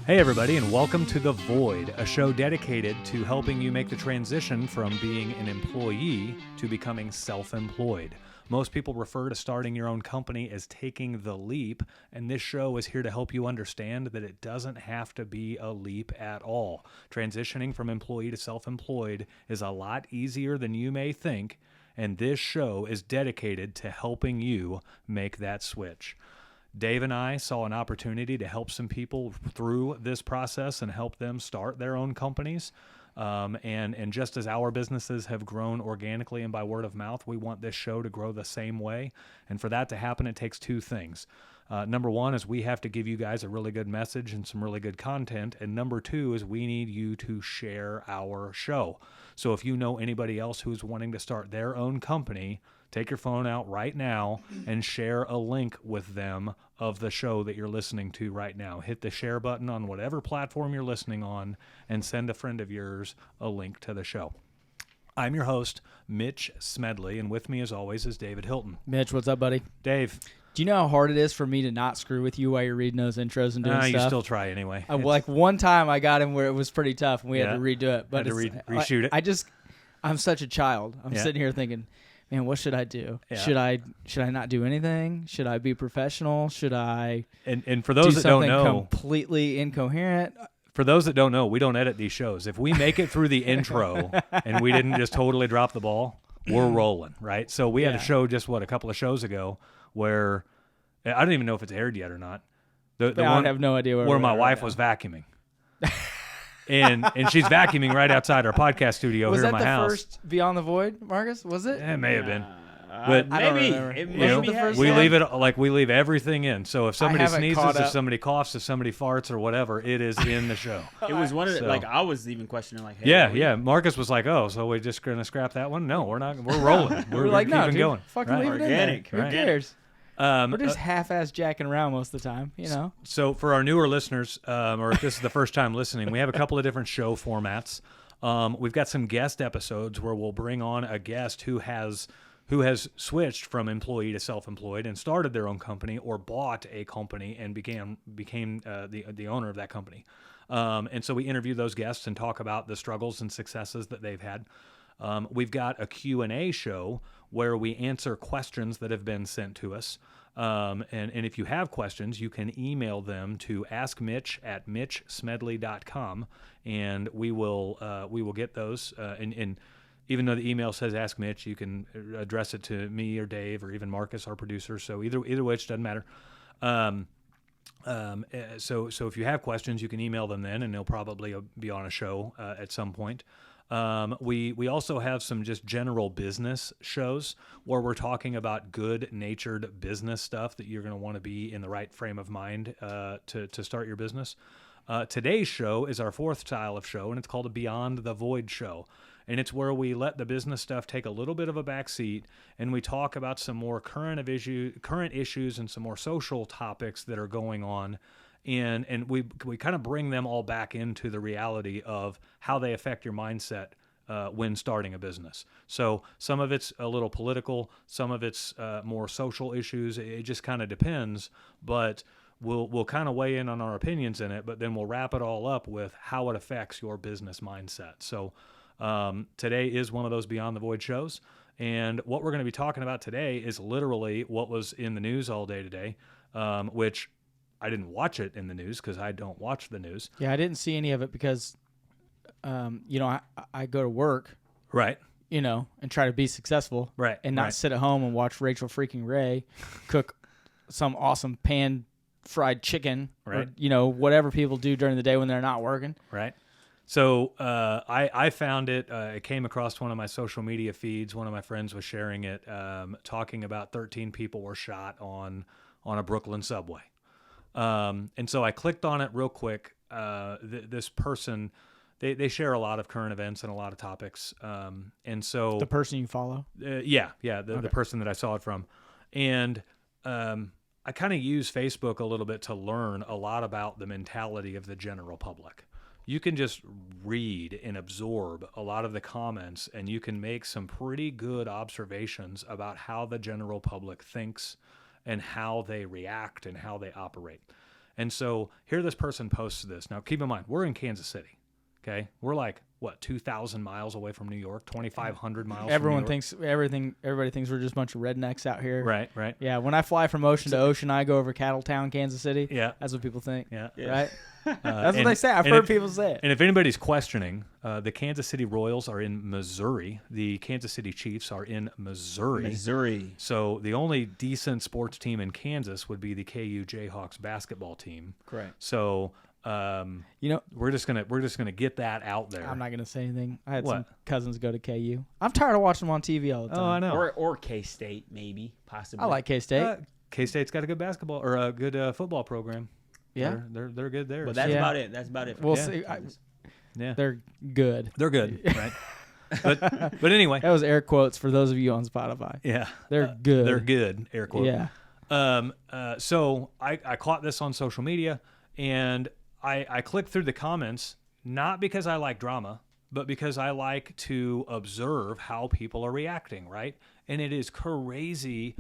Hey everybody, and welcome to The Void, a show dedicated to helping you make the transition from being an employee to becoming self-employed. Most people refer to starting your own company as taking the leap, and this show is here to help you understand that it doesn't have to be a leap at all. Transitioning from employee to self-employed is a lot easier than you may think, and this show is dedicated to helping you make that switch. Dave and I saw an opportunity to help some people through this process and help them start their own companies. And just as our businesses have grown organically and by word of mouth, we want this show to grow the same way. And for that to happen, it takes two things. Number one is we have to give you guys a really good message and some really good content. And number two is we need you to share our show. So if you know anybody else who's wanting to start their own company, take your phone out right now and share a link with them of the show that you're listening to right now. Hit the share button on whatever platform you're listening on and send a friend of yours a link to the show. I'm your host, Mitch Smedley, and with me as always is David Hilton. Mitch, what's up, buddy? Dave. Do you know how hard it is for me to not screw with you while you're reading those intros and doing stuff? You still try anyway. Like one time I got him where it was pretty tough and we had to redo it. But reshoot it. I'm such a child. I'm sitting here thinking, man, what should I do? Yeah. Should I not do anything? Should I be professional? Should I and for those do that don't know, completely incoherent? For those that don't know, we don't edit these shows. If we make it through the intro and we didn't just totally drop the ball, we're rolling, right? So we had a show just, a couple of shows ago where I don't even know if it's aired yet or not. The one, I have no idea where my wife was vacuuming. and she's vacuuming right outside our podcast studio here in my house. Was that the first Beyond the Void, Marcus? Was it? It may have been. But maybe. We leave everything in. So if somebody sneezes, if somebody coughs, if somebody farts or whatever, it is in the show. It was one of the, I was even questioning hey, Marcus was like, oh, so we're just going to scrap that one? No, we're not. We're rolling. We're like, keeping going. Fucking leave it in there. Who cares? We're just half-ass jacking around most of the time, you know. So for our newer listeners, or if this is the first time listening, we have a couple of different show formats. We've got some guest episodes where we'll bring on a guest who has switched from employee to self-employed and started their own company or bought a company and became the owner of that company. And so we interview those guests and talk about the struggles and successes that they've had. We've got a Q&A show where we answer questions that have been sent to us. And if you have questions, you can email them to askmitch@mitchsmedley.com, and we will get those. And even though the email says Ask Mitch, you can address it to me or Dave or even Marcus, our producer. So either which doesn't matter. So if you have questions, you can email them then, and they'll probably be on a show at some point. We also have some just general business shows where we're talking about good-natured business stuff that you're going to want to be in the right frame of mind to start your business. Today's show is our fourth style of show, and it's called a Beyond the Void show. And it's where we let the business stuff take a little bit of a backseat, and we talk about some more current issues and some more social topics that are going on. And we kind of bring them all back into the reality of how they affect your mindset when starting a business. So some of it's a little political, some of it's more social issues. It just kind of depends, but we'll kind of weigh in on our opinions in it, but then we'll wrap it all up with how it affects your business mindset. So today is one of those Beyond the Void shows, and what we're going to be talking about today is literally what was in the news all day today, which I didn't watch it in the news because I don't watch the news. Yeah, I didn't see any of it because, I go to work, right? And try to be successful, right? And not sit at home and watch Rachel freaking Ray cook some awesome pan-fried chicken, right? Or, whatever people do during the day when they're not working, right? So I found it. It came across one of my social media feeds. One of my friends was sharing it, talking about 13 people were shot on a Brooklyn subway. And so I clicked on it real quick. This person, they share a lot of current events and a lot of topics. And so the person you follow, the person that I saw it from, and I kind of use Facebook a little bit to learn a lot about the mentality of the general public. You can just read and absorb a lot of the comments, and you can make some pretty good observations about how the general public thinks and how they react and how they operate. And so here this person posts this. Now, keep in mind, we're in Kansas City, okay? We're like, 2,000 miles away from New York, 2,500 miles Everyone from New York. Everybody thinks we're just a bunch of rednecks out here. Right. Yeah, when I fly from ocean to ocean, I go over Cattletown, Kansas City. Yeah. That's what people think. Yeah. Right? That's what they say. I've heard people say it. And if anybody's questioning, the Kansas City Royals are in Missouri. The Kansas City Chiefs are in Missouri. So the only decent sports team in Kansas would be the KU Jayhawks basketball team. Correct. So we're just gonna get that out there. I'm not gonna say anything. I had some cousins go to KU. I'm tired of watching them on TV all the time. Oh, I know. Or K-State, maybe, possibly. I like K-State. K-State's got a good basketball or a good football program. Yeah, they're good there. But that's about it. That's about it. We'll see. They're good. They're good, right? But anyway, that was air quotes for those of you on Spotify. Yeah, they're good. They're good. Air quotes. Yeah. So I caught this on social media, and I clicked through the comments not because I like drama, but because I like to observe how people are reacting. Right, and it is crazy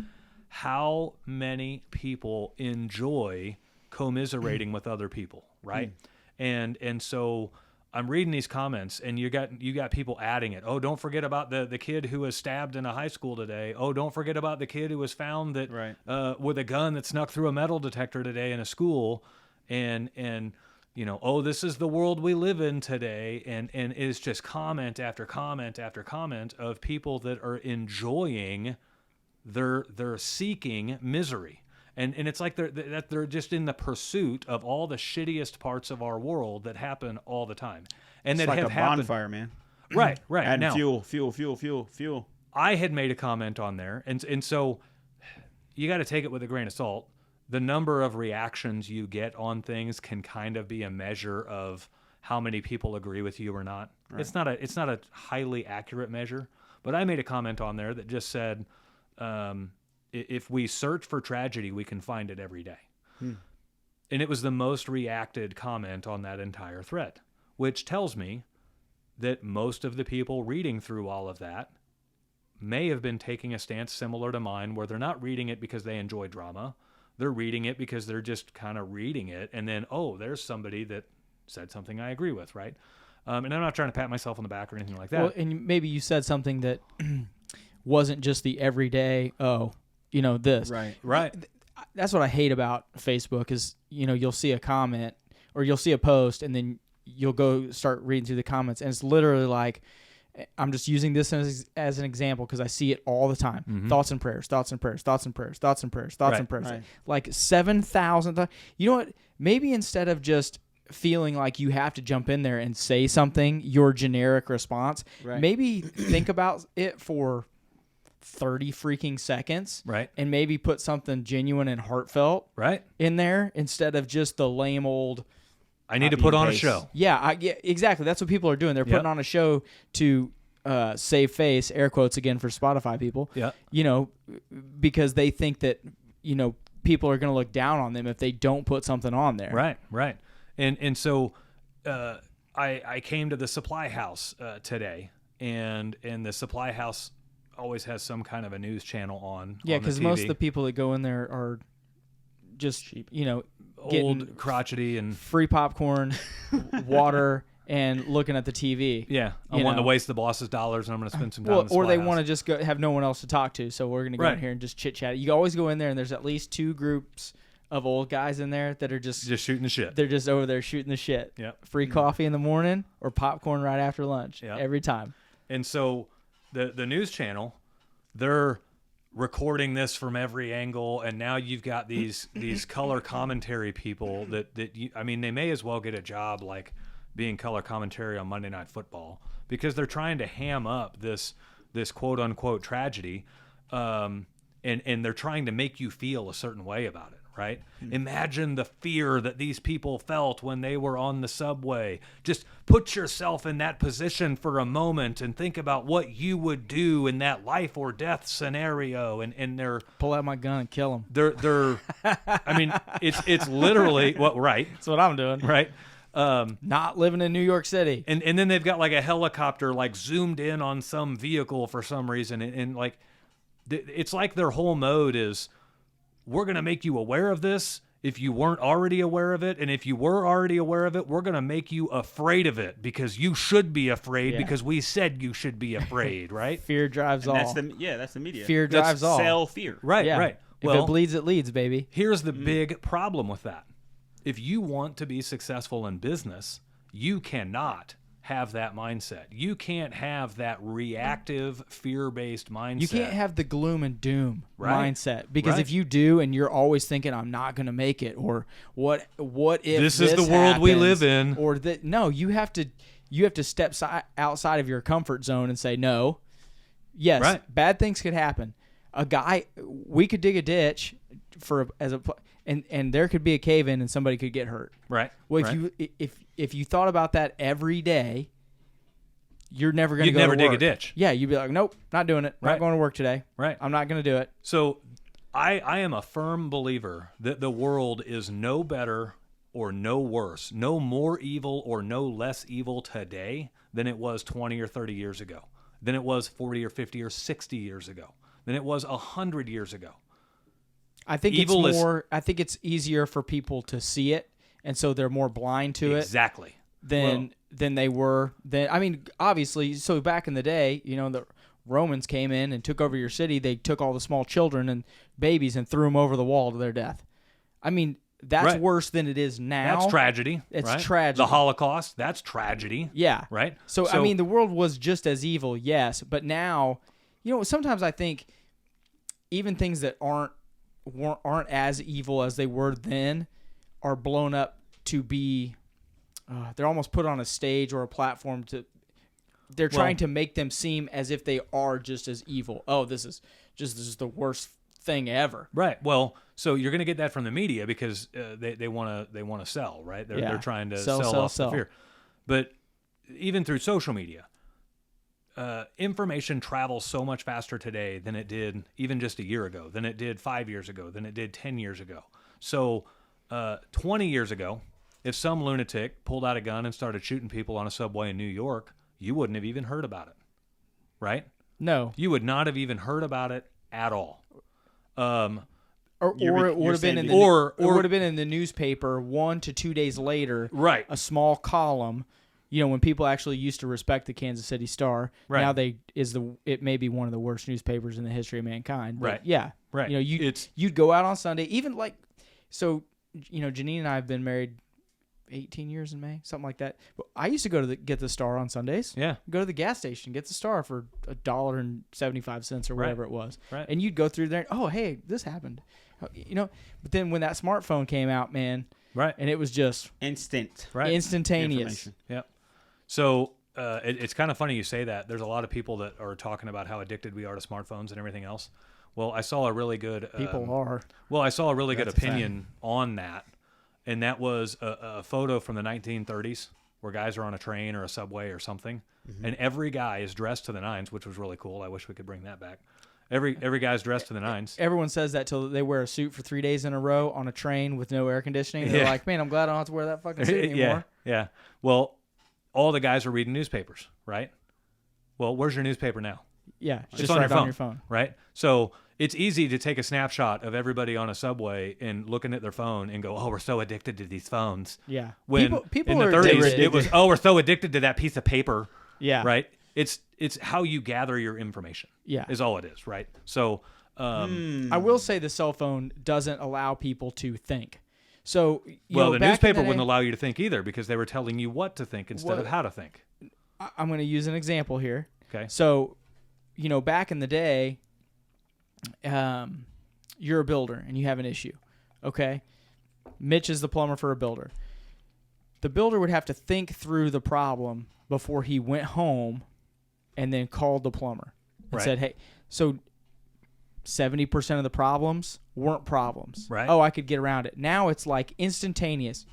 how many people enjoy commiserating with other people, right? And so I'm reading these comments, and you got people adding it. Oh, don't forget about the kid who was stabbed in a high school today. Oh, don't forget about the kid who was found with a gun that snuck through a metal detector today in a school, and oh, this is the world we live in today, and it's just comment after comment after comment of people that are enjoying they're seeking misery. And it's like they're just in the pursuit of all the shittiest parts of our world that happen all the time, and it's that like have a happened. bonfire, man. Right. Adding Now, fuel. I had made a comment on there, and so you got to take it with a grain of salt. The number of reactions you get on things can kind of be a measure of how many people agree with you or not. Right. It's not a highly accurate measure, but I made a comment on there that just said, if we search for tragedy, we can find it every day. And it was the most reacted comment on that entire thread, which tells me that most of the people reading through all of that may have been taking a stance similar to mine, where they're not reading it because they enjoy drama. They're reading it because they're just kind of reading it. And then, oh, there's somebody that said something I agree with, right? And I'm not trying to pat myself on the back or anything like that. Well, and maybe you said something that wasn't just the everyday, this. Right. That's what I hate about Facebook is, you'll see a comment or you'll see a post, and then you'll go start reading through the comments, and it's literally like, I'm just using this as an example because I see it all the time. Mm-hmm. Thoughts and prayers. Right. Like 7,000. You know what? Maybe instead of just feeling like you have to jump in there and say something, your generic response, maybe think about it for 30 freaking seconds, right? And maybe put something genuine and heartfelt, right, in there instead of just the lame old. I need to put on a show. Yeah, exactly. That's what people are doing. They're putting on a show to save face, air quotes again for Spotify people. Yeah, because they think that people are going to look down on them if they don't put something on there. Right. And so I came to the supply house today, and the supply house always has some kind of a news channel on. Yeah, because most of the people that go in there are just cheap, old, crotchety, and free popcorn, water, and looking at the TV. Yeah, I want to waste the boss's dollars, and I'm going to spend some time. Or they want to just go have no one else to talk to, so we're going to go in here and just chit chat. You always go in there, and there's at least two groups of old guys in there that are just shooting the shit. They're just over there shooting the shit. Yeah, free coffee in the morning or popcorn right after lunch. Yep. Every time. And so the news channel, they're recording this from every angle, and now you've got these color commentary people that they may as well get a job like being color commentary on Monday Night Football, because they're trying to ham up this quote unquote tragedy, and they're trying to make you feel a certain way about it. Right? Imagine the fear that these people felt when they were on the subway. Just put yourself in that position for a moment and think about what you would do in that life or death scenario. And they're pull out my gun and kill them. They're I mean, it's literally right. That's what I'm doing. Right. Not living in New York City. And then they've got like a helicopter like zoomed in on some vehicle for some reason, and like it's like their whole mode is, we're going to make you aware of this. if you weren't already aware of it, and if you were already aware of it, we're going to make you afraid of it because you should be afraid because we said you should be afraid, right? Fear drives all. That's the media. Fear drives all. Sell fear. Right, Yeah. right. If Well, it bleeds, it leads, baby. here's the big problem with that. If you want to be successful in business, you cannot have that mindset. You can't have that reactive, fear-based mindset. You can't have the gloom and doom Right. mindset, because Right. if you do and you're always thinking I'm not going to make it, or what if This is the world we live happens, in. or that no, you have to step outside of your comfort zone and say no. Yes, Right. bad things could happen. We could dig a ditch and there could be a cave in and somebody could get hurt. Right. Well, right. if you thought about that every day, you're never going to You'd go never to dig a work. ditch. Yeah, you'd be like, nope, not doing it. Right. Not going to work today. Right. I'm not going to do it. So I am a firm believer that the world is no better or no worse, no more evil or no less evil today than it was 20 or 30 years ago, than it was 40 or 50 or 60 years ago, than it was 100 years ago. I think Evil it's is- more. I think it's easier for people to see it, and so they're more blind to it Exactly. than they were. I mean, obviously. So back in the day, the Romans came in and took over your city. They took all the small children and babies and threw them over the wall to their death. I mean, that's Right. worse than it is now. That's tragedy. It's right? tragedy. The Holocaust, that's tragedy. Yeah. Right? So I mean, the world was just as evil, yes, but now, sometimes I think even things that aren't as evil as they were then are blown up to be. They're almost put on a stage or a platform to. They're trying to make them seem as if they are just as evil. Oh, this is the worst thing ever. Right. Well, so you're going to get that from the media because they want to sell, right? They're trying to sell off the fear. But even through social media, information travels so much faster today than it did even just a year ago, than it did 5 years ago, than it did 10 years ago. So 20 years ago, if some lunatic pulled out a gun and started shooting people on a subway in New York, you wouldn't have even heard about it, right? No. You would not have even heard about it at all. Or it would have been in the newspaper 1 to 2 days later. Right. A small column. When people actually used to respect the Kansas City Star. Right. Now it may be one of the worst newspapers in the history of mankind. But Right. Yeah. Right. You'd go out on Sunday, even Janine and I have been married 18 years in May, something like that. But I used to go to get the Star on Sundays. Yeah. Go to the gas station, get the Star for $1.75 or whatever it was. Right. And you'd go through there. Oh, hey, this happened. But then when that smartphone came out, man, Right. and it was just Instant. Right. instantaneous. Information. Yep. So it's kind of funny you say that. There's a lot of people that are talking about how addicted we are to smartphones and everything else. Well, I saw a really good People are. Well, I saw a really good That's a fact. opinion on that, and that was a photo from the 1930s where guys are on a train or a subway or something, and every guy is dressed to the nines, which was really cool. I wish we could bring that back. Every guy's dressed to the nines. Everyone says that till they wear a suit for 3 days in a row on a train with no air conditioning. They're Yeah. like, man, I'm glad I don't have to wear that fucking suit anymore. Yeah. Well, all the guys are reading newspapers, right? Well, where's your newspaper now? Yeah, It's just on right your phone, on your phone. right? So it's easy to take a snapshot of everybody on a subway and looking at their phone and go, "Oh, we're so addicted to these phones." Yeah. When people in the are 30s, addicted. it was, "Oh, we're so addicted to that piece of paper." Yeah. Right? It's how you gather your information. Yeah. Is all it is, right? So I will say the cell phone doesn't allow people to think. So, the back in newspaper day- wouldn't allow you to think either because they were telling you what to think instead of how to think. I'm going to use an example here. Okay. So, back in the day, you're a builder and you have an issue. Okay. Mitch is the plumber for a builder. The builder would have to think through the problem before he went home and then called the plumber and Right. said, hey, so 70% of the problems weren't problems. Right. Oh, I could get around it. Now it's like instantaneous.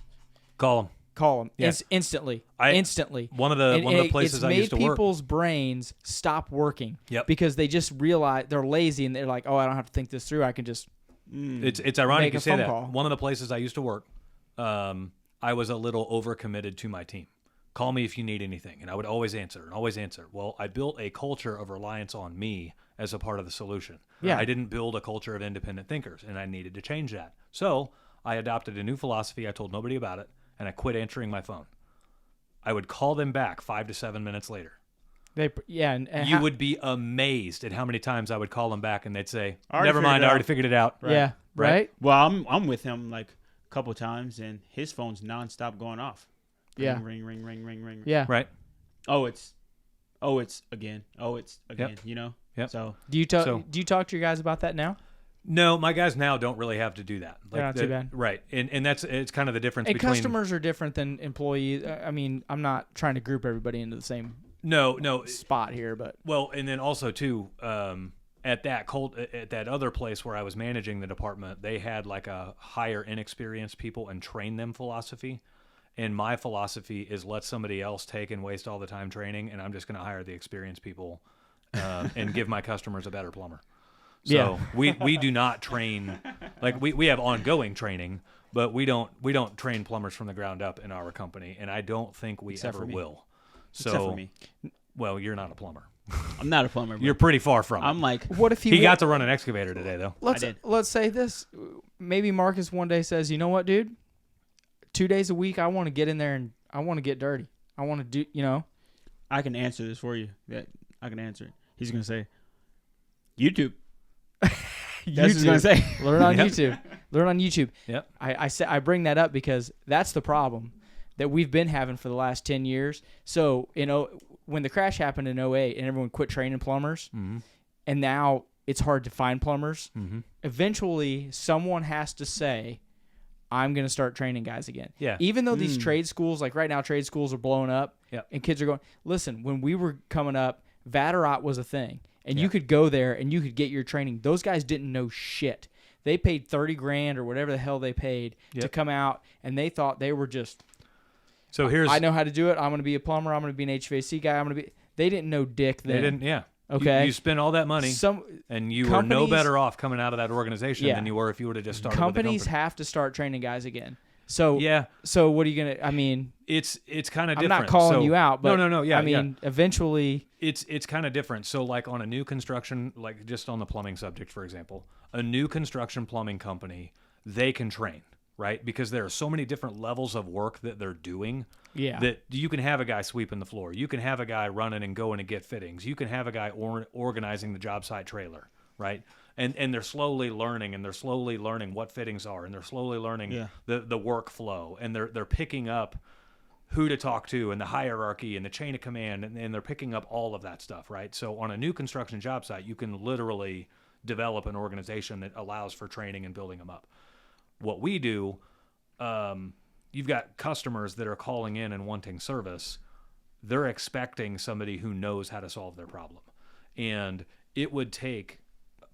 Call them. Call them Yeah. instantly. One of the places I used to It's made work. people's brains stop working. Yep. Because they just realize they're lazy and they're like, oh, I don't have to think this through. I can just. It's ironic Make you a say phone that. call. One of the places I used to work, I was a little overcommitted to my team. Call me if you need anything, and I would always answer and always answer. Well, I built a culture of reliance on me as a part of the solution. Yeah. I didn't build a culture of independent thinkers, and I needed to change that. So I adopted a new philosophy. I told nobody about it, and I quit answering my phone. I would call them back 5 to 7 minutes later. And You would be amazed at how many times I would call them back, and they'd say, already "Never mind, figured it I already out." figured it out." Yeah, right? Well, I'm with him like a couple times, and his phone's nonstop going off. Yeah. Ring, ring, ring, ring, ring. Yeah. Right. Oh, it's again. Oh, it's again. Yep. You know. Yep. So Do you talk to your guys about that now? No, my guys now don't really have to do that. They're not too bad. Right. And it's kind of the difference And between customers are different than employees. I mean, I'm not trying to group everybody into the same No. spot here, but Well, and then also too, at that other place where I was managing the department, they had like a hire inexperienced people and train them philosophy. And my philosophy is let somebody else take and waste all the time training, and I'm just going to hire the experienced people and give my customers a better plumber. So we do not train, like we have ongoing training, but we don't train plumbers from the ground up in our company, and I don't think we Except ever for me. will. except So for me, well, you're not a plumber. I'm not a plumber. But You're pretty far from it. I'm like, what if He got to run an excavator today, though. let's say this. Maybe Marcus one day says, "You know what, dude? 2 days a week, I want to get in there and I want to get dirty. I want to do, you know." I can answer this for you. That I can answer it. He's gonna say, YouTube. That's what he's gonna say. Learn on Yep. YouTube. Learn on YouTube. Yep. I bring that up because that's the problem that we've been having for the last 10 years. So, when the crash happened in 08 and everyone quit training plumbers, and now it's hard to find plumbers, eventually someone has to say, I'm going to start training guys again. Yeah. Even though these trade schools, like right now, trade schools are blowing up, Yep. and kids are going, listen, when we were coming up, Vatterott was a thing. And you could go there and you could get your training. Those guys didn't know shit. They paid $30,000 or whatever the hell they paid to come out, and they thought they were just. So here's. I know how to do it. I'm going to be a plumber. I'm going to be an HVAC guy. I'm going to be. They didn't know dick then. They didn't. Yeah. Okay. You spent all that money, and you were no better off coming out of that organization than you were if you would have just started. Companies with the company. have to start training guys again. So yeah. So what are you gonna? I mean, it's kind of I'm different. not calling So- you out, but no. Yeah. I mean, eventually. It's kind of different. So like on a new construction, like just on the plumbing subject, for example, a new construction plumbing company, they can train, right? Because there are so many different levels of work that they're doing. Yeah. That you can have a guy sweeping the floor. You can have a guy running and going to get fittings. You can have a guy organizing the job site trailer, right? And they're slowly learning, and they're slowly learning what fittings are, and they're slowly learning the workflow, and they're picking up who to talk to and the hierarchy and the chain of command, and they're picking up all of that stuff, right? So on a new construction job site, you can literally develop an organization that allows for training and building them up. What we do, you've got customers that are calling in and wanting service. They're expecting somebody who knows how to solve their problem. And it would take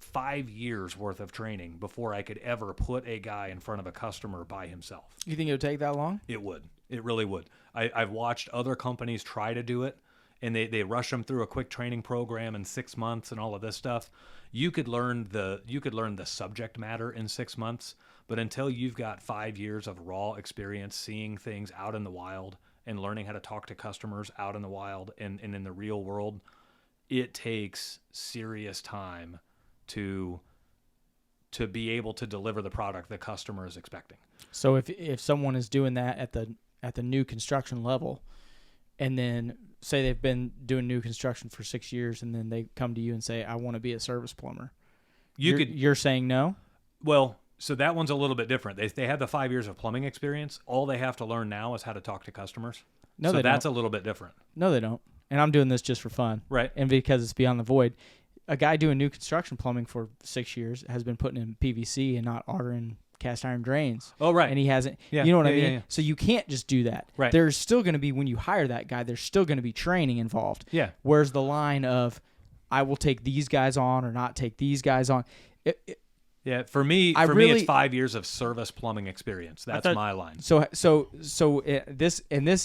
5 years worth of training before I could ever put a guy in front of a customer by himself. You think it would take that long? It would. It really would. I've watched other companies try to do it, and they rush them through a quick training program in 6 months and all of this stuff. You could learn the subject matter in 6 months, but until you've got 5 years of raw experience seeing things out in the wild and learning how to talk to customers out in the wild and in the real world, it takes serious time to be able to deliver the product the customer is expecting. So if someone is doing that at the new construction level, and then say they've been doing new construction for 6 years, and then they come to you and say, I want to be a service plumber. You're saying no? Well, so that one's a little bit different. They have the 5 years of plumbing experience. All they have to learn now is how to talk to customers. No, so they that's don't. a little bit different. No, they don't. And I'm doing this just for fun. Right. And because it's beyond the void. A guy doing new construction plumbing for 6 years has been putting in PVC and not iron cast iron drains. Oh, right. And he hasn't. Yeah. You know what I mean? Yeah. So you can't just do that. Right. There's still going to be, when you hire that guy, there's still going to be training involved. Yeah. Where's the line of, I will take these guys on or not take these guys on? Yeah, for me, it's 5 years of service plumbing experience. That's my line. This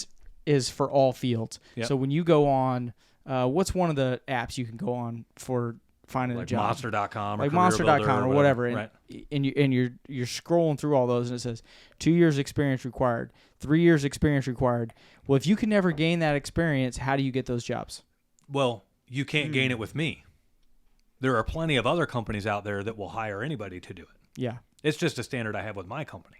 is for all fields. Yep. So when you go on, what's one of the apps you can go on for finding a job? Monster.com or like Career Monster.com Builder or whatever. Right. And you're scrolling through all those, and it says 2 years experience required, 3 years experience required. Well, if you can never gain that experience, how do you get those jobs? Well, you can't gain it with me. There are plenty of other companies out there that will hire anybody to do it. Yeah. It's just a standard I have with my company.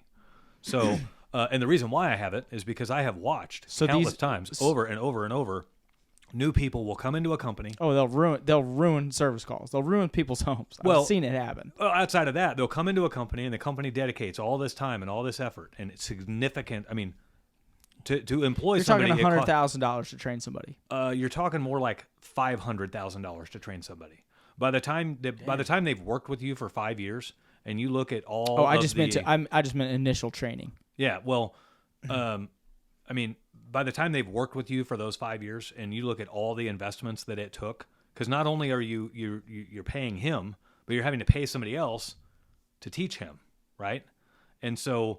So, and the reason why I have it is because I have watched countless times over and over and over. New people will come into a company. Oh, they'll ruin service calls. They'll ruin people's homes. I've seen it happen. Outside of that, they'll come into a company and the company dedicates all this time and all this effort, and it's significant. I mean, to employ somebody, you're talking $100,000 to train somebody. You're talking more like $500,000 to train somebody. By the time they've worked with you for 5 years, and you look at all. Oh, I just meant initial training. Yeah, well, I mean, by the time they've worked with you for those 5 years, and you look at all the investments that it took, because not only are you're paying him, but you're having to pay somebody else to teach him, right? And so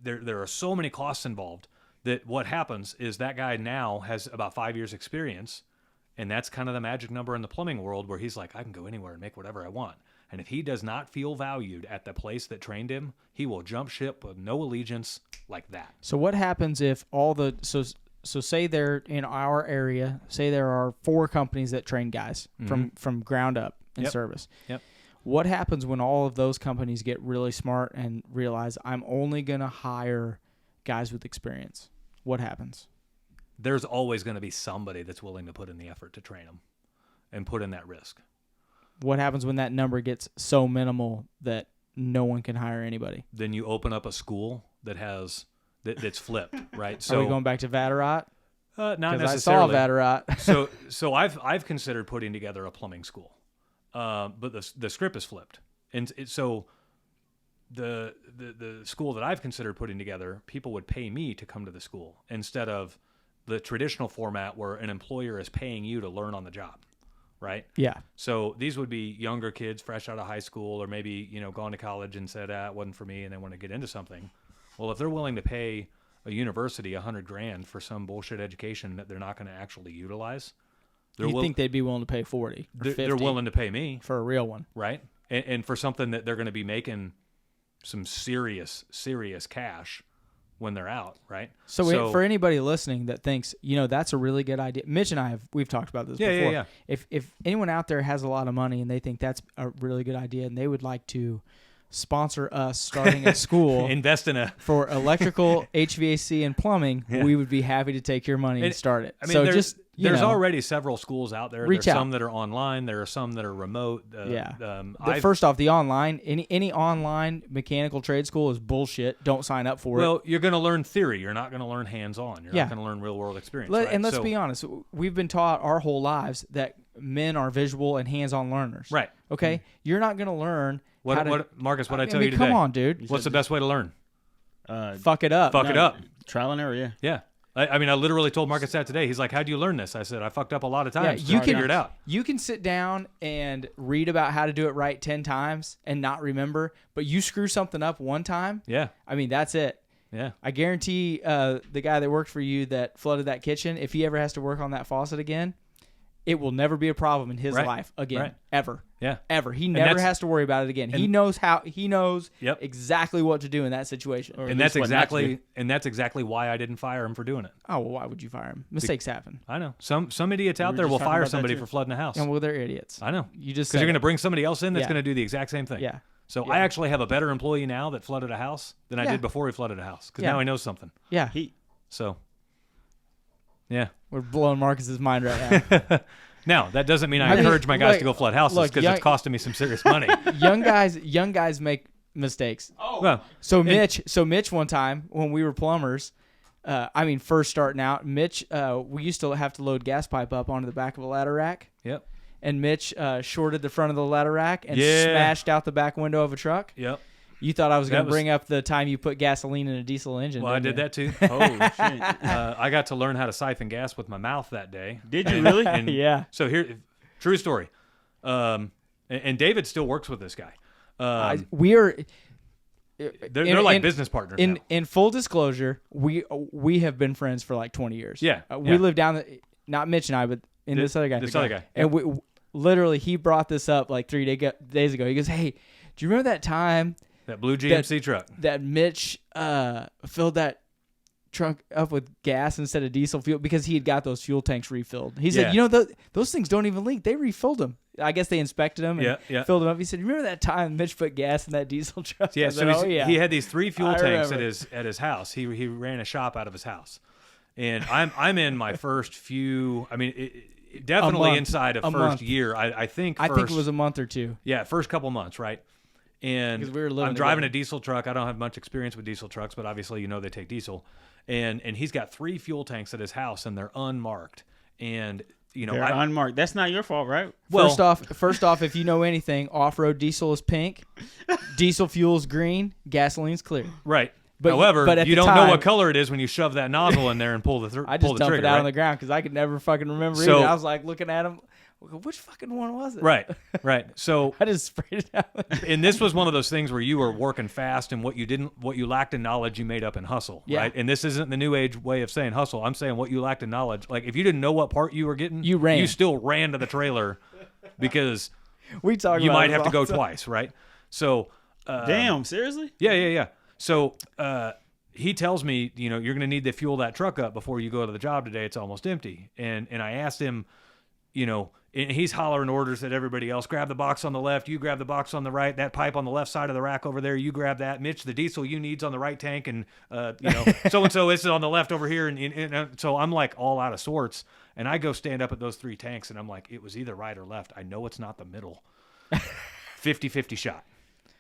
there are so many costs involved that what happens is that guy now has about 5 years experience, and that's kind of the magic number in the plumbing world where he's like, I can go anywhere and make whatever I want. And if he does not feel valued at the place that trained him, he will jump ship with no allegiance like that. So what happens if so say they're in our area, say there are 4 companies that train guys from ground up in service. Yep. What happens when all of those companies get really smart and realize I'm only going to hire guys with experience? What happens? There's always going to be somebody that's willing to put in the effort to train them and put in that risk. What happens when that number gets so minimal that no one can hire anybody? Then you open up a school that's flipped, right? So are we going back to Vatterott? Not necessarily. I saw Vatterott. so I've considered putting together a plumbing school, but the script is flipped, and so the school that I've considered putting together, people would pay me to come to the school instead of the traditional format where an employer is paying you to learn on the job. Right? Yeah. So these would be younger kids fresh out of high school or maybe, gone to college and said, it wasn't for me and they want to get into something. Well, if they're willing to pay a university $100,000 for some bullshit education that they're not going to actually utilize, you think they'd be willing to pay 40 or 50? They're willing to pay me. For a real one. Right? And for something that they're going to be making some serious cash when they're out, right? So for anybody listening that thinks, that's a really good idea. Mitch and we've talked about this before. Yeah. If anyone out there has a lot of money and they think that's a really good idea and they would like to sponsor us starting a school invest in for electrical, HVAC, and plumbing, we would be happy to take your money and start it. I mean, there's already several schools out there. There's some that are online. There are some that are remote. First off, the online, any online mechanical trade school is bullshit. Don't sign up for it. Well, you're going to learn theory. You're not going to learn hands-on. You're not going to learn real-world experience. And let's be honest. We've been taught our whole lives that men are visual and hands-on learners. Right. Okay? You're not going to learn Marcus, what I tell you today? Come on, dude. What's the best way to learn? Fuck it up. Fuck it up. Trial and error, yeah. Yeah. I literally told Marcus that today. He's like, how'd you learn this? I said, I fucked up a lot of times to figure it out. You can sit down and read about how to do it right 10 times and not remember, but you screw something up one time. Yeah. I mean, that's it. Yeah. I guarantee the guy that worked for you that flooded that kitchen, if he ever has to work on that faucet again, it will never be a problem in his life again, ever. Yeah. Ever. He never has to worry about it again. He knows exactly what to do in that situation. And that's exactly why I didn't fire him for doing it. Oh, well, why would you fire him? Mistakes happen. I know. Some idiots out there will fire somebody for flooding a house. And well, they're idiots. I know. Because you're going to bring somebody else in that's going to do the exact same thing. Yeah. So I actually have a better employee now that flooded a house than I did before he flooded a house because now he knows something. Yeah. So, yeah. We're blowing Marcus's mind right now. Now, that doesn't mean I encourage my guys to go flood houses because it's costing me some serious money. Young guys make mistakes. Oh. Well, so Mitch one time when we were plumbers, first starting out, Mitch, we used to have to load gas pipe up onto the back of a ladder rack. Yep. And Mitch shorted the front of the ladder rack and smashed out the back window of a truck. Yep. You thought I was going to bring up the time you put gasoline in a diesel engine. Well, I did that too. Oh, shit. I got to learn how to siphon gas with my mouth that day. Did you really? Yeah. So here, true story. And David still works with this guy. We are... They're like business partners now. In full disclosure, we have been friends for like 20 years. Yeah. We live down not Mitch and I, but this other guy. This other guy. And we literally, he brought this up like 3 days ago. He goes, hey, do you remember that time... That blue GMC truck. That Mitch filled that truck up with gas instead of diesel fuel because he had got those fuel tanks refilled. He said, Yeah. those things don't even leak. They refilled them. I guess they inspected them and filled them up. He said, remember that time Mitch put gas in that diesel truck? Yeah, I said, he had these 3 fuel tanks remember. at his house. He ran a shop out of his house. And I'm in my first few, I mean, definitely inside of first year. I think it was a month or two. Yeah, first couple months, right? And we were living I'm driving together. a diesel truck. I don't have much experience with diesel trucks, but obviously they take diesel. And he's got 3 fuel tanks at his house, and they're unmarked. And they're unmarked. That's not your fault, right? Well, first off, if you know anything, off-road diesel is pink, diesel fuel is green, gasoline's clear. Right. But however, but you don't know what color it is when you shove that nozzle in there and pull the trigger. I just dumped it out right? on the ground because I could never fucking remember So- either. I was like looking at him. Which fucking one was it? Right. So I just sprayed it out. and this was one of those things where you were working fast, and what you lacked in knowledge, you made up in hustle, right? And this isn't the new age way of saying hustle. I'm saying what you lacked in knowledge. Like if you didn't know what part you were getting, You ran. You still ran to the trailer because We talked. you about might it have to all go the time. twice, right? So, Damn, seriously? yeah. So he tells me, you're going to need to fuel that truck up before you go to the job today. It's almost empty. And I asked him, and he's hollering orders at everybody else. Grab the box on the left. You grab the box on the right. That pipe on the left side of the rack over there. You grab that. Mitch, the diesel you need's on the right tank. And, so-and-so is on the left over here. And so I'm like all out of sorts. And I go stand up at those 3 tanks. And I'm like, it was either right or left. I know it's not the middle. 50-50 shot.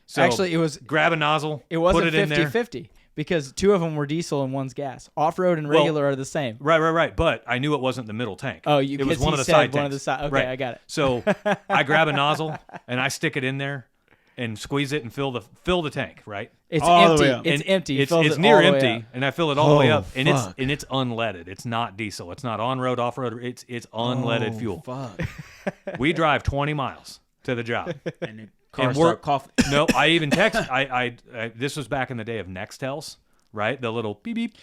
So Actually, it was grab a nozzle. It wasn't put it in there. 50-50 because 2 of them were diesel and one's gas. Off-road and regular are the same. Right. But I knew it wasn't the middle tank. Oh, it was because one he of the said side one tanks. of the side. Okay, Right. I got it. So I grab a nozzle and I stick it in there and squeeze it and fill the tank. Right. It's All the way empty. up. It's empty. It's Fills it near all the way empty, up. and I fill it all the way up, and fuck. it's unleaded. It's not diesel. It's not on road, off road. It's unleaded fuel. Fuck. We drive 20 miles to the job. And the car And we're- start coughing. No, I even text. I this was back in the day of Nextels, right? The little beep beep,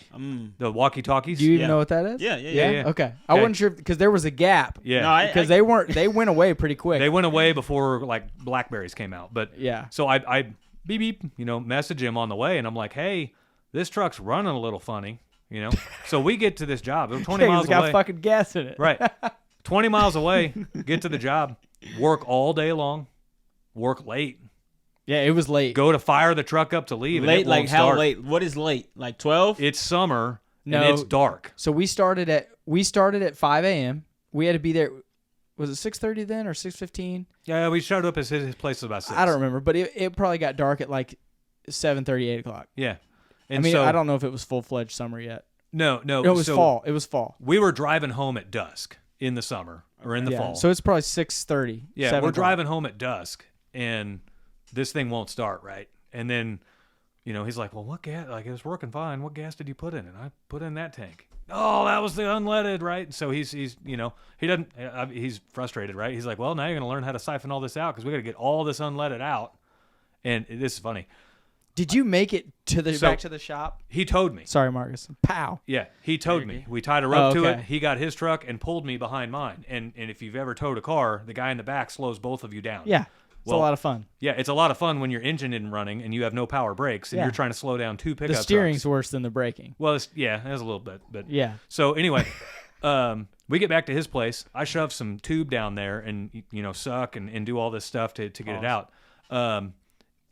the walkie talkies. Do you even Yeah. know what that is? Yeah. Okay. I wasn't sure because there was a gap. Yeah, No, Because they went away pretty quick. they went away before like Blackberries came out. But Yeah. so I beep beep, message him on the way, and I'm like, hey, this truck's running a little funny, So we get to this job. It was 20 Hey, miles it's got away. fucking gas in it. Right. 20 miles away, get to the job, work all day long, work late, Yeah, it was late. go to fire the truck up to leave. Late, and it won't like how start. late? What is late? Like 12? It's summer No. and it's dark. So we started at 5 a.m. We had to be there. Was it 6:30 then or 6:15? Yeah, we showed up at his place was about 6. I don't remember, but it probably got dark at like 7:30, 8 o'clock. Yeah. I And mean, so, I don't know if it was full-fledged summer yet. No. No, it was so fall. It was fall. We were driving home at dusk in the summer or in the fall. So it's probably 6:30. Yeah, 7 we're o'clock. driving home at dusk, and this thing won't start, right? And then, he's like, well, what gas? Like, it was working fine. What gas did you put in it? I put in that tank. Oh, that was the unleaded, right? So he's he doesn't, he's frustrated, right? He's like, well, now you're going to learn how to siphon all this out because we got to get all this unleaded out. And this is funny. Did you make it to the So- back to the shop? He towed me. Sorry, Marcus. Pow. Yeah, he towed me. We tied a rope to okay. it. He got his truck and pulled me behind mine. And if you've ever towed a car, the guy in the back slows both of you down. Yeah. It's Well, a lot of fun. Yeah, it's a lot of fun when your engine isn't running and you have no power brakes and Yeah. you're trying to slow down 2 pickup The steering's trucks. worse than the braking. Well, there's a little bit, but Yeah. So anyway, we get back to his place. I shove some tube down there and suck and do all this stuff to get it out.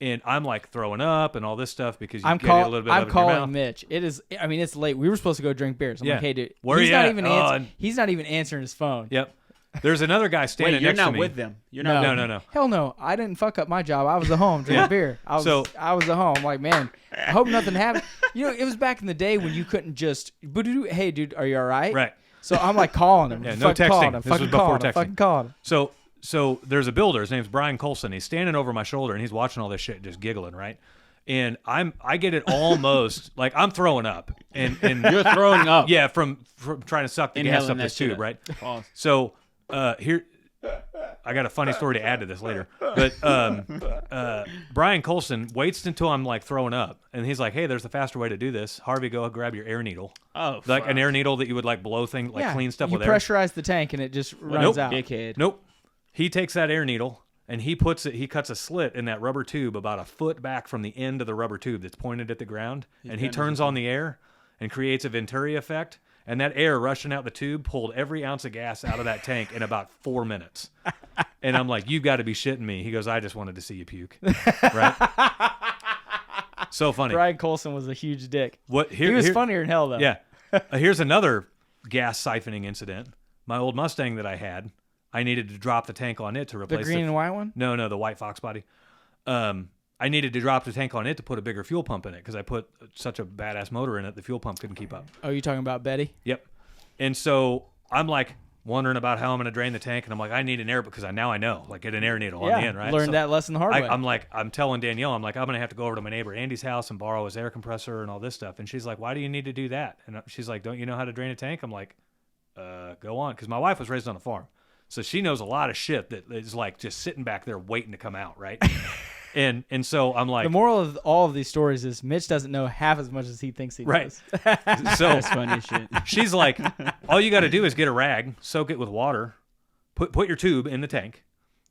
And I'm like throwing up and all this stuff because you get it a little bit I'm out of your mouth. calling Mitch. It is. I mean, it's late. We were supposed to go drink beers. I'm Yeah. like, hey, dude, Where he's you not at? even Oh, he's not even answering his phone. Yep. There's another guy standing Wait, you're next to not me. with them. You're not. No. Hell no. I didn't fuck up my job. I was at home drinking beer. I was at home. I'm like, man, I hope nothing happened. It was back in the day when you couldn't just, hey, dude, are you all right? Right. So I'm like calling him. Yeah, no fucking texting. calling him, This fucking was before calling him, texting. fucking calling him. So there's a builder. His name's Brian Colson. He's standing over my shoulder and he's watching all this shit, just giggling, right? And I get it almost like I'm throwing up, and You're throwing up. yeah, from trying to suck the gas Inhaling up that this shit tube, up. right? Pause. So here, I got a funny story to add to this later. But Brian Colson waits until I'm like throwing up, and he's like, "Hey, there's a faster way to do this. Harvey, go grab your air needle, Oh, like fuck. an air needle that you would like blow things, like Yeah, clean stuff you with air." pressurize the tank and it just runs Nope. out. Dickhead. Nope. He takes that air needle and he cuts a slit in that rubber tube about a foot back from the end of the rubber tube that's pointed at the ground, and he turns on the air, and creates a Venturi effect. And that air rushing out the tube pulled every ounce of gas out of that tank in about 4 minutes. And I'm like, you've got to be shitting me. He goes, I just wanted to see you puke. Right? So funny. Brian Colson was a huge dick. He was funnier than hell, though. Yeah. Here's another gas siphoning incident. My old Mustang that I had, I needed to drop the tank on it to replace the green and white one? No, the white Fox body. I needed to drop the tank on it to put a bigger fuel pump in it because I put such a badass motor in it, the fuel pump couldn't keep up. Oh, you talking about Betty? Yep. And so I'm like wondering about how I'm going to drain the tank, and I'm like, I need an air because now I know, like get an air needle on the end, right? Learned that lesson the hard way. I'm telling Danielle, I'm going to have to go over to my neighbor Andy's house and borrow his air compressor and all this stuff. And she's like, why do you need to do that? And she's like, don't you know how to drain a tank? I'm like, go on. Because my wife was raised on a farm. So she knows a lot of shit that is like just sitting back there waiting to come out, right? And so I'm like, the moral of all of these stories is Mitch doesn't know half as much as he thinks he does. So That's funny as shit. she's like, all you got to do is get a rag, soak it with water, put your tube in the tank,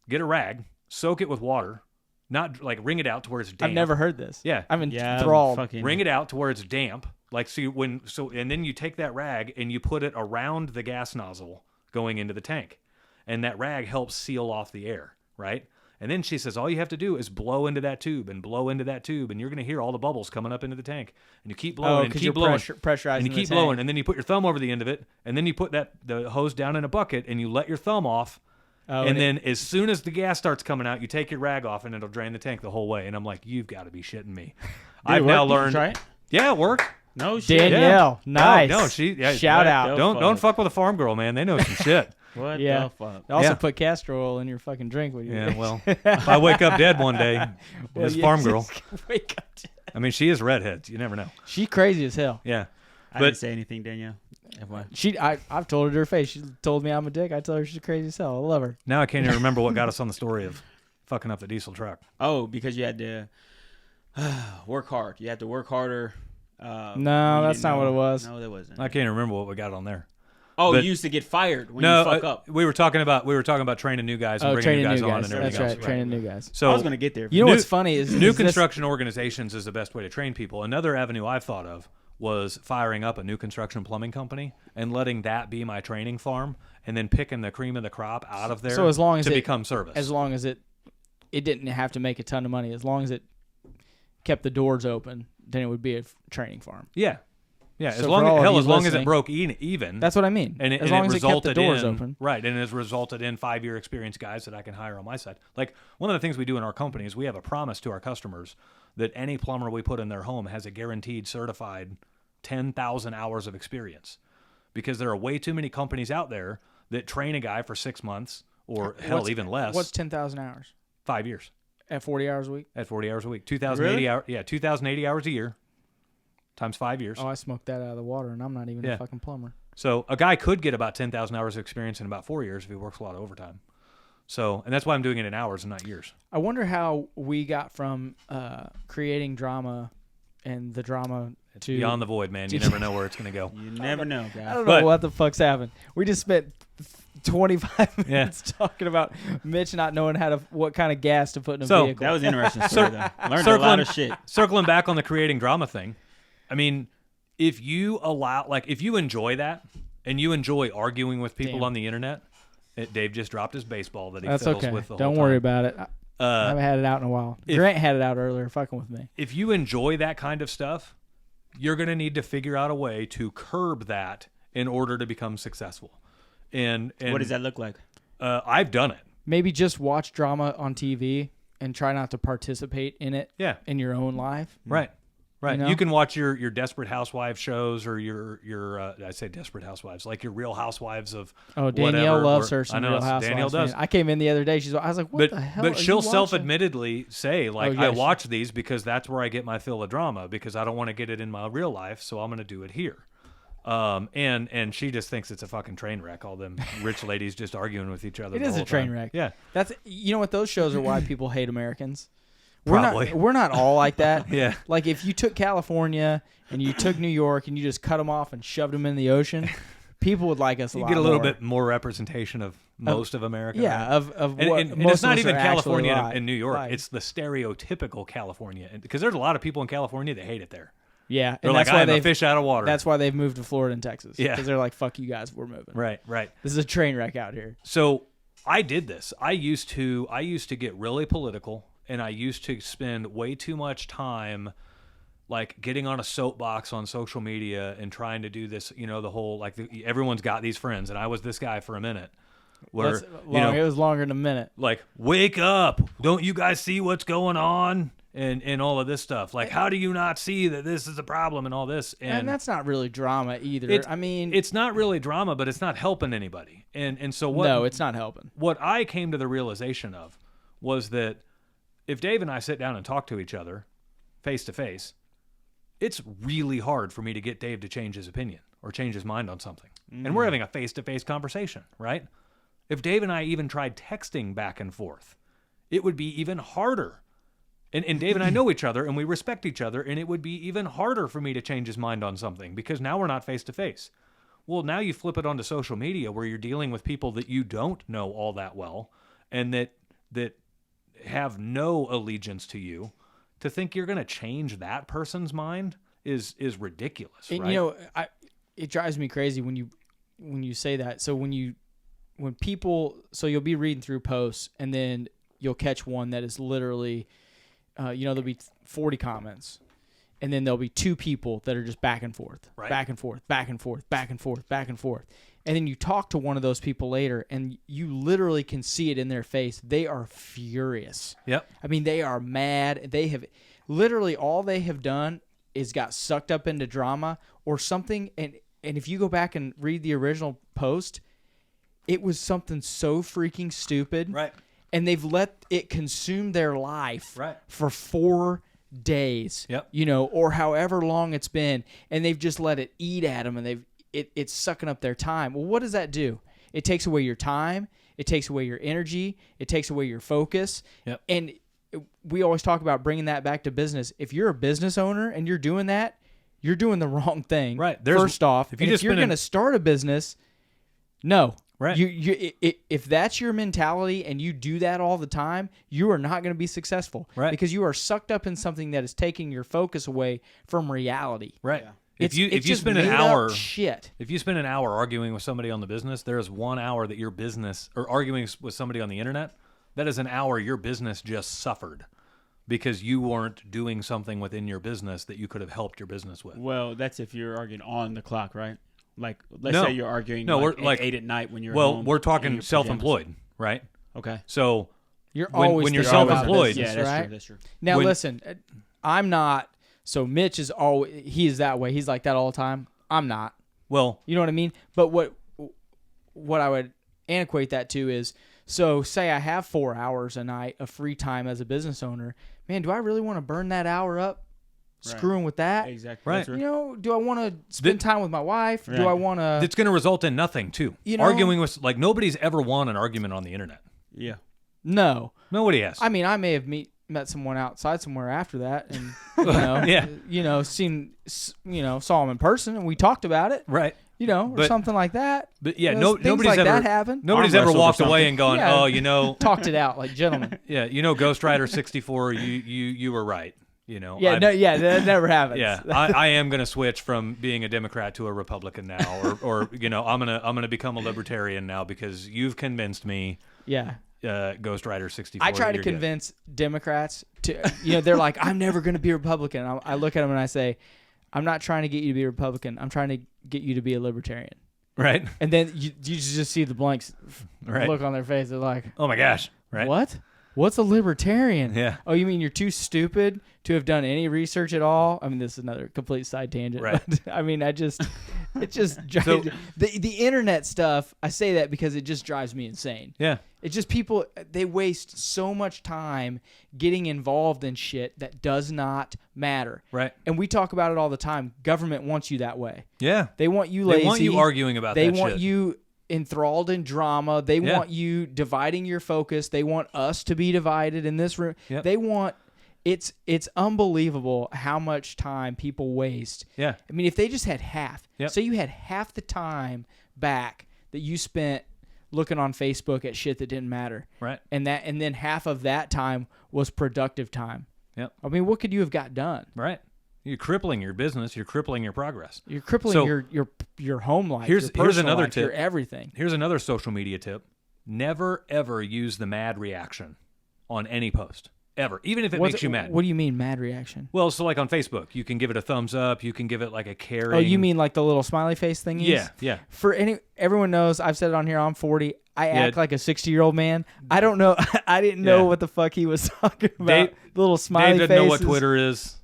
get a rag, soak it with water, not like wring it out to where it's damp. I've never heard this. Yeah. I'm enthralled. Wring it out to where it's damp. Like and then you take that rag and you put it around the gas nozzle going into the tank. And that rag helps seal off the air, right? And then she says, all you have to do is blow into that tube and blow into that tube, and you're going to hear all the bubbles coming up into the tank. And you keep blowing and keep blowing. Pressurizing and you keep blowing, and then you put your thumb over the end of it, and then you put the hose down in a bucket, and you let your thumb off. And then as soon as the gas starts coming out, you take your rag off, and it'll drain the tank the whole way. And I'm like, you've got to be shitting me. I've now learned. Try it? Yeah, it worked. No shit. Danielle, Yeah. nice. No, shout out. Don't fuck with a farm girl, man. They know some shit. What the fuck? Also put castor oil in your fucking drink with you. Yeah, well, if I wake up dead one day, this farm girl. Wake up dead. I mean, she is redhead. You never know. She crazy as hell. Yeah. I didn't say anything, Danielle. I've told her to her face. She told me I'm a dick. I tell her she's crazy as hell. I love her. Now I can't even remember what got us on the story of fucking up the diesel truck. Oh, because you had to work hard. You had to work harder. No, that's not what it was. No, that wasn't. I can't even remember what we got on there. Oh, you used to get fired when you fuck up. We were talking about training new guys and bringing new guys on and everything else. That's right, training new guys. So I was going to get there. You know what's funny is new construction organizations is the best way to train people. Another avenue I've thought of was firing up a new construction plumbing company and letting that be my training farm, and then picking the cream of the crop out of there. So as long as to become service, as long as it didn't have to make a ton of money, as long as it kept the doors open, then it would be a training farm. Yeah. Yeah, So as long as it listening, broke even. That's what I mean. And as long as it kept the doors open. Right, and it has resulted in 5-year experienced guys that I can hire on my side. Like, one of the things we do in our company is we have a promise to our customers that any plumber we put in their home has a guaranteed certified 10,000 hours of experience. Because there are way too many companies out there that train a guy for 6 months or even less. What's 10,000 hours? 5 years. At 40 hours a week? At 40 hours a week. 2,080 hours. Yeah, 2,080 hours a year. Times 5 years. Oh, I smoked that out of the water, and I'm not even a fucking plumber. So a guy could get about 10,000 hours of experience in about 4 years if he works a lot of overtime. So, and that's why I'm doing it in hours and not years. I wonder how we got from creating drama and the drama It's to beyond the void, man. You never know where it's going to go. You never know, guys. I don't know what the fuck's happened. We just spent 25 minutes talking about Mitch not knowing what kind of gas to put in a vehicle. That was an interesting story, though. Learned a lot of shit. Circling back on the creating drama thing, I mean, if you enjoy that and you enjoy arguing with people on the internet, Dave just dropped his baseball that he fiddles with the whole time. Don't worry about it. I haven't had it out in a while. Grant had it out earlier, fucking with me. If you enjoy that kind of stuff, you're going to need to figure out a way to curb that in order to become successful. And what does that look like? I've done it. Maybe just watch drama on TV and try not to participate in it in your own life. Right. Right. You know? You can watch your Desperate Housewives shows or your I say Desperate Housewives, like your Real Housewives of Danielle loves her some Real Housewives. Danielle does. Man. I came in the other day. I was like, what the hell? But she'll self-admittedly say, like, I watch these because that's where I get my fill of drama because I don't want to get it in my real life, so I'm going to do it here. And she just thinks it's a fucking train wreck. All them rich ladies just arguing with each other. It is a train wreck. Yeah. That's what those shows are why people hate Americans. Probably. We're not all like that. Yeah. Like if you took California and you took New York and you just cut them off and shoved them in the ocean, people would like us a lot more. You get a little bit more representation of most of America. Yeah, right? of what and most it's not of us even are California and New York. Like. It's the stereotypical California. Because there's a lot of people in California that hate it there. Yeah, They're like, I'm a fish out of water. That's why they've moved to Florida and Texas. Yeah, because they're like, fuck you guys, we're moving. Right. This is a train wreck out here. So I did this. I used to get really political, and I used to spend way too much time like getting on a soapbox on social media and trying to do this, the whole everyone's got these friends, and I was this guy for a minute. Where it was longer than a minute. Like, wake up! Don't you guys see what's going on? And all of this stuff. Like, how do you not see that this is a problem and all this? And that's not really drama either. It's not really drama, but it's not helping anybody. And so what? No, it's not helping. What I came to the realization of was that if Dave and I sit down and talk to each other face to face, it's really hard for me to get Dave to change his opinion or change his mind on something. And we're having a face-to-face conversation, right? If Dave and I even tried texting back and forth, it would be even harder. And Dave and I know each other, and we respect each other, and it would be even harder for me to change his mind on something because now we're not face-to-face. Well, now you flip it onto social media where you're dealing with people that you don't know all that well and that have no allegiance to you. To think you're going to change that person's mind is ridiculous, and, right? It drives me crazy when you say that. So when people, you'll be reading through posts and then you'll catch one that is literally, there'll be 40 comments, and then there'll be two people that are just back and forth, right. back and forth, back and forth, back and forth, back and forth. And then you talk to one of those people later, and you literally can see it in their face. They are furious. Yep. I mean, they are mad. They have literally all they have done is got sucked up into drama or something. And if you go back and read the original post, it was something so freaking stupid. Right. And they've let it consume their life right. for 4 days. Yep. Or however long it's been, and they've just let it eat at them, and it's sucking up their time. Well, what does that do? It takes away your time. It takes away your energy. It takes away your focus. Yep. And we always talk about bringing that back to business. If you're a business owner and you're doing that, you're doing the wrong thing. Right. First off, if you're going to start a business, no. Right. If that's your mentality and you do that all the time, you are not going to be successful. Right. Because you are sucked up in something that is taking your focus away from reality. Right. Yeah. If you spend an hour if you spend an hour arguing with somebody on the business, there is 1 hour that your business, or arguing with somebody on the internet, that is an hour your business just suffered because you weren't doing something within your business that you could have helped your business with. Well, that's if you're arguing on the clock, right? Like, let's say you're arguing we're at 8 at night when you're home. We're talking self-employed, right? Okay. So you're always when you're self-employed. Yeah, that's right? true. That's true. Now, listen, I'm not. So Mitch is always, he is that way. He's like that all the time. I'm not. Well, you know what I mean? But what I would equate that to is, so say I have 4 hours a night of free time as a business owner. Man, do I really want to burn that hour up screwing with that? Exactly. Right. Do I want to spend time with my wife? Right. Do I want to? It's going to result in nothing too. Arguing with, nobody's ever won an argument on the internet. Yeah. No. Nobody has. I mean, I may have met someone outside somewhere after that, and saw him in person, and we talked about it, right? Or something like that. But yeah, nobody's like that happen. Nobody's ever walked away and gone, talked it out like gentlemen. Yeah, Ghost Rider 64, you were right. That never happens. Yeah, I am going to switch from being a Democrat to a Republican now, or I'm gonna become a libertarian now because you've convinced me. Yeah. Ghost Rider 64. I try to convince Democrats to, they're like, I'm never going to be a Republican. I look at them and I say, I'm not trying to get you to be a Republican. I'm trying to get you to be a libertarian. Right. And then you just see the blanks look on their face. They're like, oh my gosh. Right. What? What's a libertarian? Yeah. Oh, you mean you're too stupid to have done any research at all? I mean, this is another complete side tangent. Right. But, I mean, it just the internet stuff. I say that because it just drives me insane. Yeah. It's just people, they waste so much time getting involved in shit that does not matter. Right. And we talk about it all the time. Government wants you that way. Yeah. They want you lazy. They want you arguing about that shit. They want you enthralled in drama. They want you dividing your focus. They want us to be divided in this room. Yep. They want... It's unbelievable how much time people waste. Yeah. I mean, if they just had half. Yep. Say you had half the time back that you spent looking on Facebook at shit that didn't matter. Right. And then half of that time was productive time. Yep. I mean, what could you have got done? Right. You're crippling your business. You're crippling your progress. You're crippling your home life. Here's another life, tip. your everything. Here's another social media tip. Never, ever use the mad reaction on any post. Ever. Even if it makes you mad. What do you mean mad reaction? Well, so like on Facebook, you can give it a thumbs up. You can give it like a caring. Oh, you mean like the little smiley face thing? Yeah. Everyone knows, I've said it on here, I'm 40. I act like a 60-year-old man. I don't know. I didn't know what the fuck he was talking about. Little smiley faces. Dave doesn't know what Twitter is.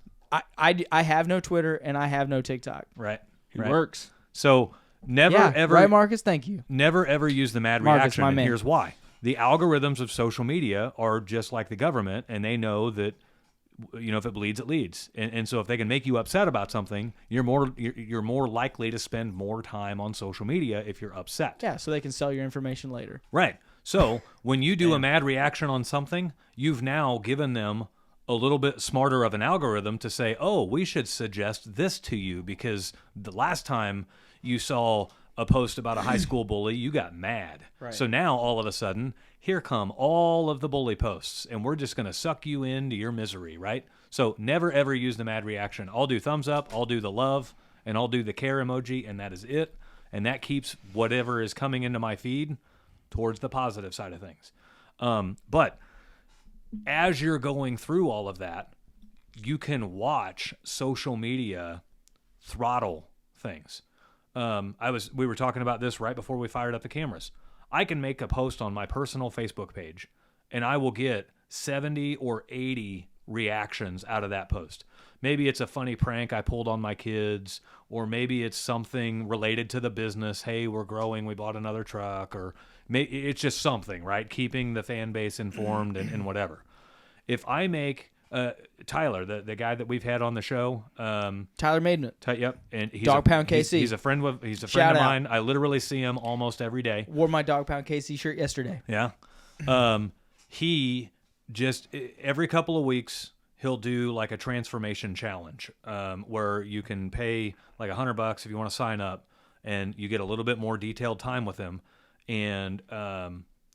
I have no Twitter and I have no TikTok. Right. It works. So never ever. Right, Marcus? Thank you. Never ever use the mad Marcus, reaction. my And man. here's why. The algorithms of social media are just like the government, and they know that, if it bleeds, it leads. And so if they can make you upset about something, you're more likely to spend more time on social media if you're upset. Yeah, so they can sell your information later. Right. So when you do a mad reaction on something, you've now given them a little bit smarter of an algorithm to say, oh, we should suggest this to you because the last time you saw a post about a high school bully, you got mad. Right. So now all of a sudden, here come all of the bully posts, and we're just going to suck you into your misery, right? So never, ever use the mad reaction. I'll do thumbs up, I'll do the love, and I'll do the care emoji, and that is it. And that keeps whatever is coming into my feed towards the positive side of things. But as you're going through all of that, you can watch social media throttle things. We were talking about this right before we fired up the cameras. I can make a post on my personal Facebook page, and I will get 70 or 80 reactions out of that post. Maybe it's a funny prank I pulled on my kids, or maybe it's something related to the business. Hey, we're growing. We bought another truck, or it's just something, right? Keeping the fan base informed and whatever. If I make Tyler, the guy that we've had on the show, Tyler Maidman. Yep, and he's Dog Pound KC. He's a friend of Shout out. mine. I literally see him almost every day. Wore my Dog Pound KC shirt yesterday. Yeah, he just every couple of weeks he'll do like a transformation challenge, where you can pay like $100 if you want to sign up, and you get a little bit more detailed time with him, and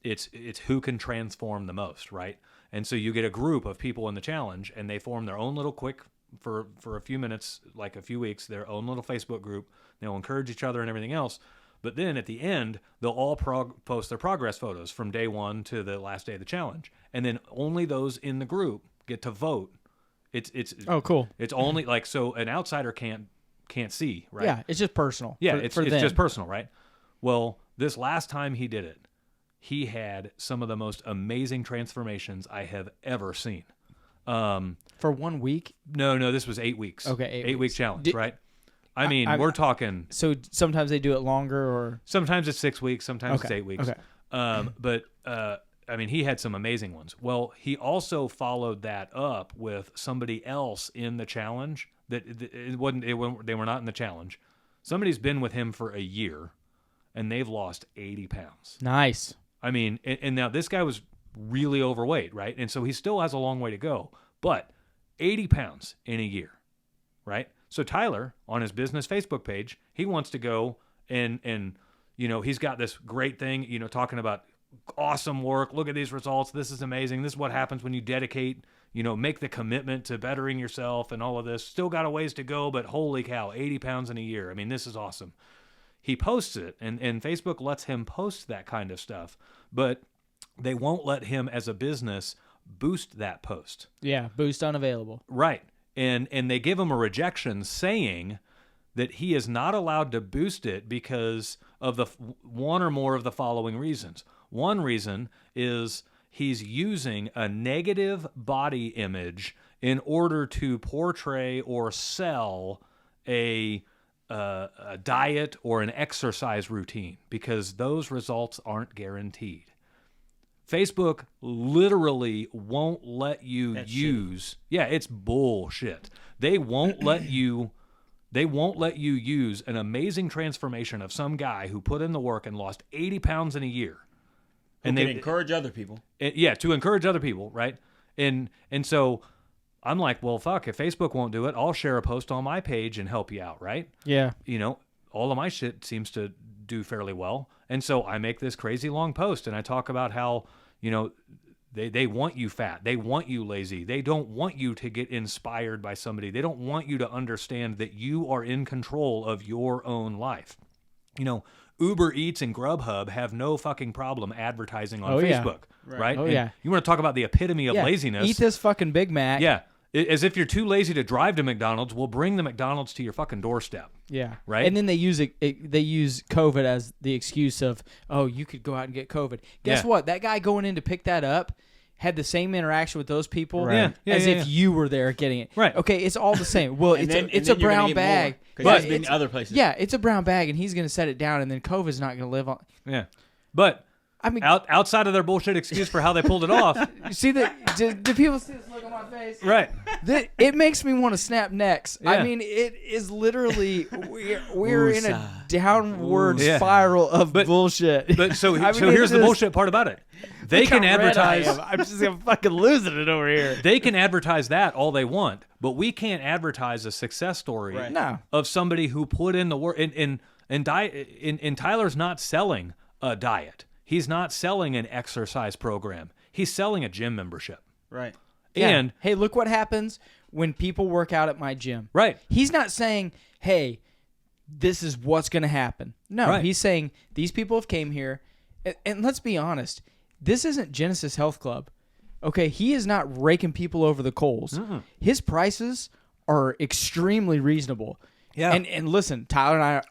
it's who can transform the most, right? And so you get a group of people in the challenge, and they form their own little quick, for a few minutes, like a few weeks, their own little Facebook group. They'll encourage each other and everything else. But then at the end, they'll all post their progress photos from day one to the last day of the challenge. And then only those in the group get to vote. It's Oh, cool. It's only like, so an outsider can't see, right? Yeah, it's just personal. Yeah, it's it's just personal, right? Well, this last time he did it, he had some of the most amazing transformations I have ever seen. For 1 week? No, this was 8 weeks. Okay, 8-week challenge, right? I mean, we're talking. So sometimes they do it longer, or Sometimes it's 6 weeks, sometimes it's 8 weeks. Okay. But I mean, he had some amazing ones. Well, he also followed that up with somebody else in the challenge that they were not in the challenge. Somebody's been with him for a year, and they've lost 80 pounds. Nice. I mean, and now this guy was really overweight, right? And so he still has a long way to go, but 80 pounds in a year, right? So Tyler, on his business Facebook page, he wants to go and he's got this great thing, talking about awesome work. Look at these results. This is amazing. This is what happens when you dedicate, make the commitment to bettering yourself and all of this. Still got a ways to go, but holy cow, 80 pounds in a year. I mean, this is awesome. He posts it, and Facebook lets him post that kind of stuff, but they won't let him as a business boost that post. Yeah, boost unavailable. Right. And they give him a rejection saying that he is not allowed to boost it because of the one or more of the following reasons. One reason is he's using a negative body image in order to portray or sell a diet or an exercise routine, because those results aren't guaranteed. Facebook literally won't let you use. Yeah, it's bullshit. They won't let you use an amazing transformation of some guy who put in the work and lost 80 pounds in a year. And they encourage other people. To encourage other people, right? And so I'm like, well, fuck, if Facebook won't do it, I'll share a post on my page and help you out, right? Yeah. All of my shit seems to do fairly well. And so I make this crazy long post, and I talk about how, They want you fat. They want you lazy. They don't want you to get inspired by somebody. They don't want you to understand that you are in control of your own life. You know, Uber Eats and Grubhub have no fucking problem advertising on Facebook, right? Oh, and yeah. You want to talk about the epitome of laziness. Eat this fucking Big Mac. Yeah. As if you're too lazy to drive to McDonald's, we'll bring the McDonald's to your fucking doorstep. Yeah. Right? And then they use they use COVID as the excuse of, oh, you could go out and get COVID. Guess what? That guy going in to pick that up had the same interaction with those people as if you were there getting it. Right. Okay, it's all the same. Well, it's a brown bag. But it's other places. Yeah, it's a brown bag, and he's going to set it down, and then COVID's not going to live on. Yeah. But I mean, outside of their bullshit excuse for how they pulled it off. You see that? Do people see this look on my face? Right. It makes me want to snap necks. Yeah. I mean, it is literally we're in a downward spiral of bullshit. But so here's the bullshit part about it. They can advertise. I'm just fucking losing it over here. They can advertise that all they want, but we can't advertise a success story of somebody who put in the work. And Tyler's not selling a diet. He's not selling an exercise program. He's selling a gym membership. Right. And hey, look what happens when people work out at my gym. Right. He's not saying, hey, this is what's going to happen. No, he's saying these people have came here. And let's be honest, this isn't Genesis Health Club. Okay, he is not raking people over the coals. Mm-mm. His prices are extremely reasonable. Yeah. And listen, Tyler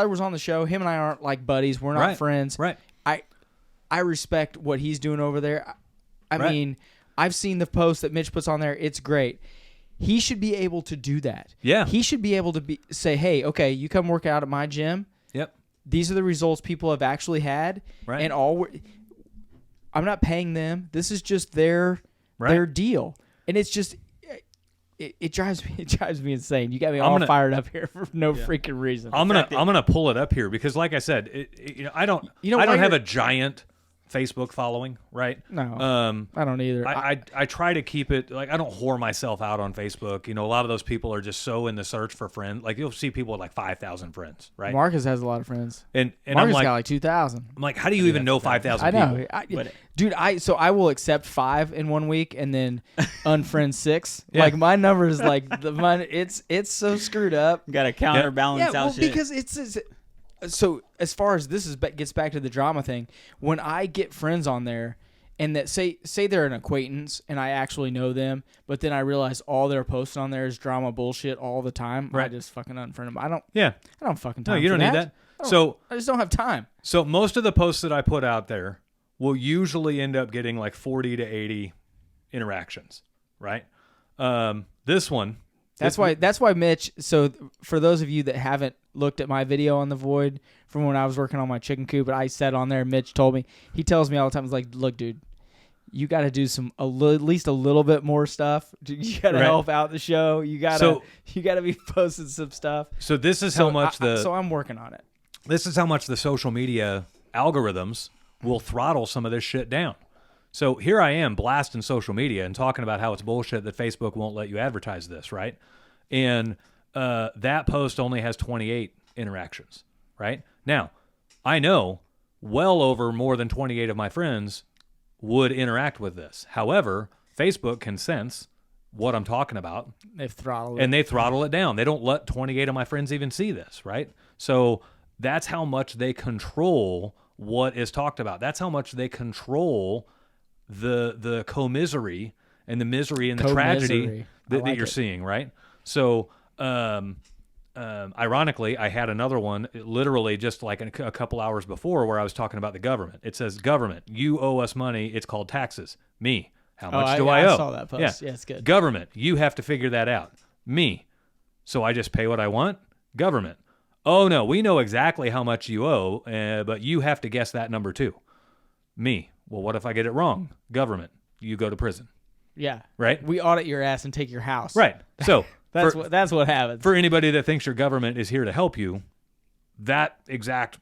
was on the show. Him and I aren't like buddies. We're not friends. Right. I respect what he's doing over there. I mean, I've seen the post that Mitch puts on there. It's great. He should be able to do that. Yeah. He should be able to say, hey, okay, you come work out at my gym. Yep. These are the results people have actually had. Right. And I'm not paying them. This is just their deal. And it's just it drives me insane. You got me all fired up here for no freaking reason. I'm gonna pull it up here because, like I said, I don't have a giant Facebook following, right? No, I don't either. I try to keep it like I don't whore myself out on Facebook. You know, a lot of those people are just so in the search for friends. Like you'll see people with like 5,000 friends, right? Marcus has a lot and Marcus I'm like, got like 2,000. I'm like, how do you even know 5,000 people? I know, dude. I will accept 5 in 1 week and then unfriend 6. Yeah. Like my number is like it's so screwed up. Got to counterbalance out shit. Because it's so as far as this gets back to the drama thing, when I get friends on there and that say they're an acquaintance and I actually know them, but then I realize all they're posting on there is drama bullshit all the time, I just fucking unfriend them. I don't fucking time. No, you don't need that. So I just don't have time. So most of the posts that I put out there will usually end up getting like 40 to 80 interactions, right? This one. That's why Mitch. So for those of you that haven't looked at my video on the Void from when I was working on my chicken coop, but I said on there, Mitch told me, he tells me all the time, he's like, look, dude, you got to do at least a little bit more stuff. You got to help out the show. You got to be posting some stuff. So this is how much so I'm working on it. This is how much the social media algorithms will throttle some of this shit down. So here I am blasting social media and talking about how it's bullshit that Facebook won't let you advertise this, right? And that post only has 28 interactions, right? Now, I know well over more than 28 of my friends would interact with this. However, Facebook can sense what I'm talking about. They throttle it down. They don't let 28 of my friends even see this, right? So that's how much they control what is talked about. That's how much they control the commisery and the misery and the tragedy that you're seeing, right? So, ironically, I had another one literally just like a couple hours before where I was talking about the government. It says, government, you owe us money. It's called taxes. Me, how much do I owe? I saw that post. Yeah, it's good. Government, you have to figure that out. Me, so I just pay what I want? Government, oh no, we know exactly how much you owe, but you have to guess that number too. Me, well, what if I get it wrong? Government, you go to prison. Yeah. Right? We audit your ass and take your house. Right. So that's what happens. For anybody that thinks your government is here to help you, that exact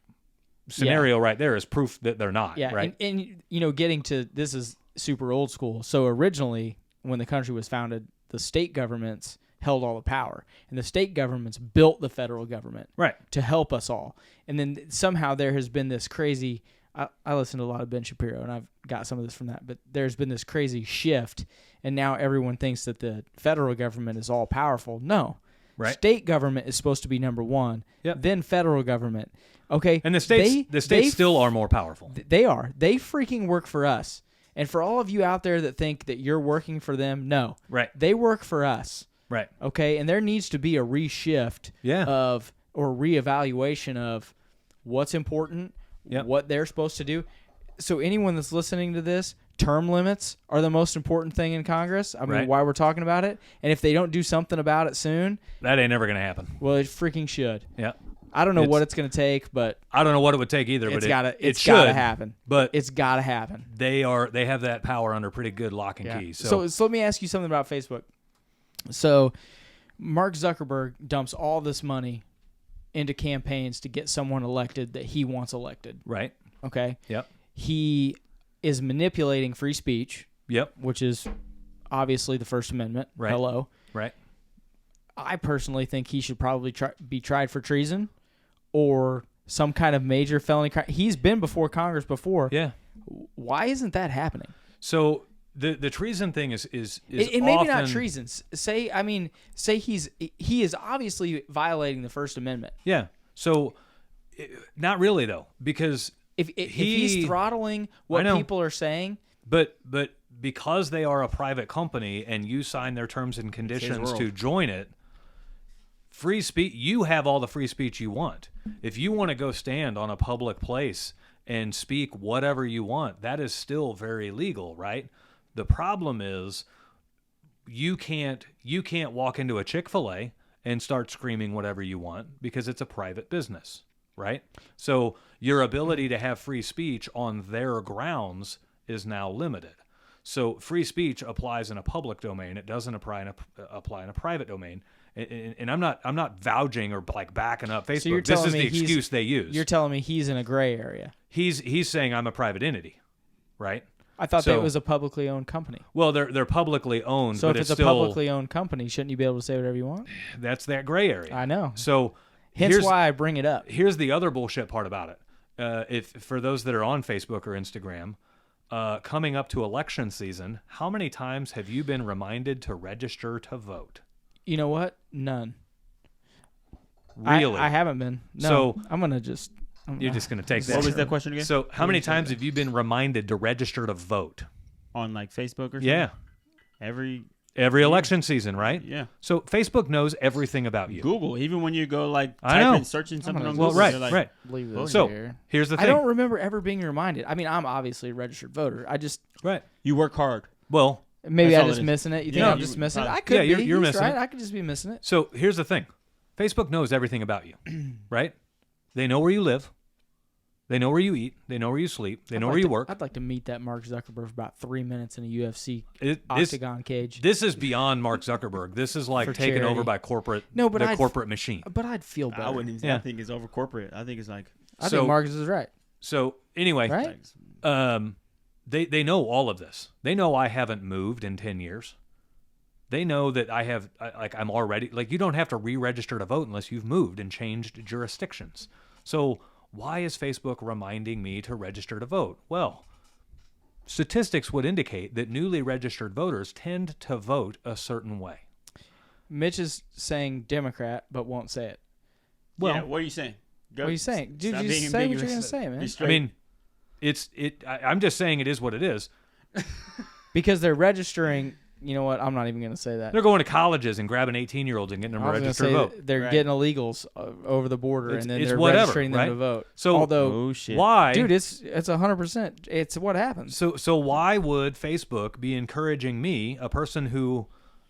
scenario right there is proof that they're not. Yeah. Right. And getting to this is super old school. So originally, when the country was founded, the state governments held all the power, and the state governments built the federal government to help us all. And then somehow there has been this crazy I listen to a lot of Ben Shapiro, and I've got some of this from that. But there's been this crazy shift, and now everyone thinks that the federal government is all powerful. No. Right. State government is supposed to be number one, Yep. then federal government. Okay. And the states still are more powerful. They are. They freaking work for us. And for all of you out there that think that you're working for them, no. Right. They work for us. Right. Okay. And there needs to be a reshift of or reevaluation of what's important, what they're supposed to do. So anyone that's listening to this, term limits are the most important thing in Congress. I mean, why we're talking about it. And if they don't do something about it soon, that ain't never going to happen. Well, it freaking should. Yeah. I don't know what it's going to take, but I don't know what it would take either. It's but it should gotta happen. But it's got to happen. They have that power under pretty good lock and key. So let me ask you something about Facebook. So Mark Zuckerberg dumps all this money into campaigns to get someone elected that he wants elected. Right. Okay. Yep. He is manipulating free speech. Yep. Which is obviously the First Amendment. Right. Hello. Right. I personally think he should probably be tried for treason or some kind of major felony crime. He's been before Congress before. Yeah. Why isn't that happening? So the treason thing is it maybe not treason. Say he is obviously violating the First Amendment. Yeah. So not really though, because if he's throttling what people are saying, but because they are a private company and you sign their terms and conditions to join it, free speech, you have all the free speech you want. If you want to go stand on a public place and speak whatever you want, that is still very legal, right? The problem is you can't walk into a Chick-fil-A and start screaming whatever you want because it's a private business, right? So your ability to have free speech on their grounds is now limited. So free speech applies in a public domain. It doesn't apply in a private domain. And I'm not vouching or like backing up Facebook. So this is the excuse they use. You're telling me he's in a gray area. He's saying I'm a private entity, right? I thought that was a publicly owned company. Well, they're publicly owned. So but if it's still, a publicly owned company, shouldn't you be able to say whatever you want? That's that gray area. I know. So hence why I bring it up. Here's the other bullshit part about it. If for those that are on Facebook or Instagram, coming up to election season, how many times have you been reminded to register to vote? You know what? None. Really? I haven't been. No, so I'm gonna just. You're just gonna take that. What was that question again? So how many times have you been reminded to register to vote? On like Facebook or something? Yeah. Every election season, right? Yeah. So Facebook knows everything about you. Google, even when you go like searching something on Google. Well, right. Leave this so here. Here's the thing. I don't remember ever being reminded. I mean, I'm obviously a registered voter. I just You work hard. Well, maybe I'm just missing it. You think I'm just missing it? I could be. You're missing it. I could just be missing it. So here's the thing. Facebook knows everything about you, right? They know where you live. They know where you eat. They know where you sleep. They know where you work. I'd like to meet that Mark Zuckerberg for about 3 minutes in a UFC octagon cage. This is beyond Mark Zuckerberg. This is like taken over by corporate machine. But I'd feel better. I wouldn't even say I think it's over corporate. I think it's like... I think Marcus is right. So anyway, right? They know all of this. They know I haven't moved in 10 years. They know that I'm already... Like, you don't have to re-register to vote unless you've moved and changed jurisdictions. So... why is Facebook reminding me to register to vote? Well, statistics would indicate that newly registered voters tend to vote a certain way. Mitch is saying Democrat, but won't say it. Well, yeah, what are you saying? What are you saying? Dude, you just say what you're going to say, man. I mean, I'm just saying it is what it is. Because they're registering... You know what? I'm not even going to say that. They're going to colleges and grabbing 18-years and getting them to register to vote. They're getting illegals over the border, and then they're registering them to vote. So, although, why? Dude, it's 100%. It's what happens. So why would Facebook be encouraging me, a person who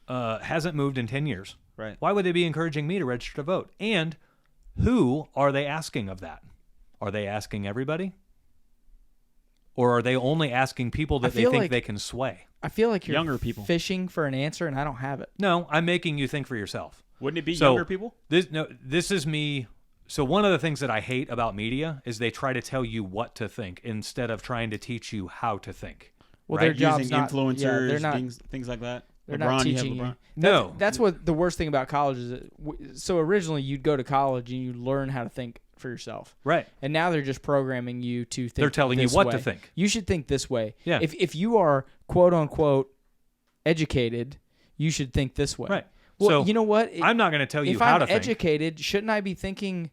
hasn't moved in 10 years? Right. Why would they be encouraging me to register to vote? And who are they asking of that? Are they asking everybody? Or are they only asking people that they think they can sway? I feel like you're younger people fishing for an answer, and I don't have it. No, I'm making you think for yourself. Wouldn't it be younger people? This is me. So one of the things that I hate about media is they try to tell you what to think instead of trying to teach you how to think. Well, their job's using influencers, things like that. They're LeBron, not you have teaching you. LeBron. No. That's what the worst thing about college is. So originally you'd go to college and you learn how to think for yourself. Right. And now they're just programming you to think. They're telling you this what way. to think. You should think this way. Yeah. If you are quote unquote educated, you should think this way. Right. Well, So, you know what? I'm not going to tell you if how I'm to think. educated, shouldn't I be thinking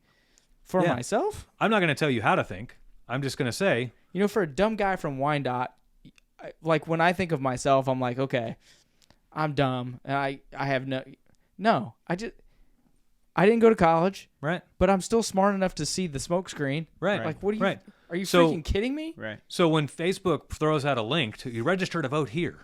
for Yeah. myself? I'm not going to tell you how to think. I'm just going to say, You know, for a dumb guy from Wyandotte, like when I think of myself, I'm like, okay, I'm dumb, and I have no. I didn't go to college, right, but I'm still smart enough to see the smoke screen. right, Like, what are you? right. Are you So- freaking kidding me? Right. So when Facebook throws out a link to you register to vote here,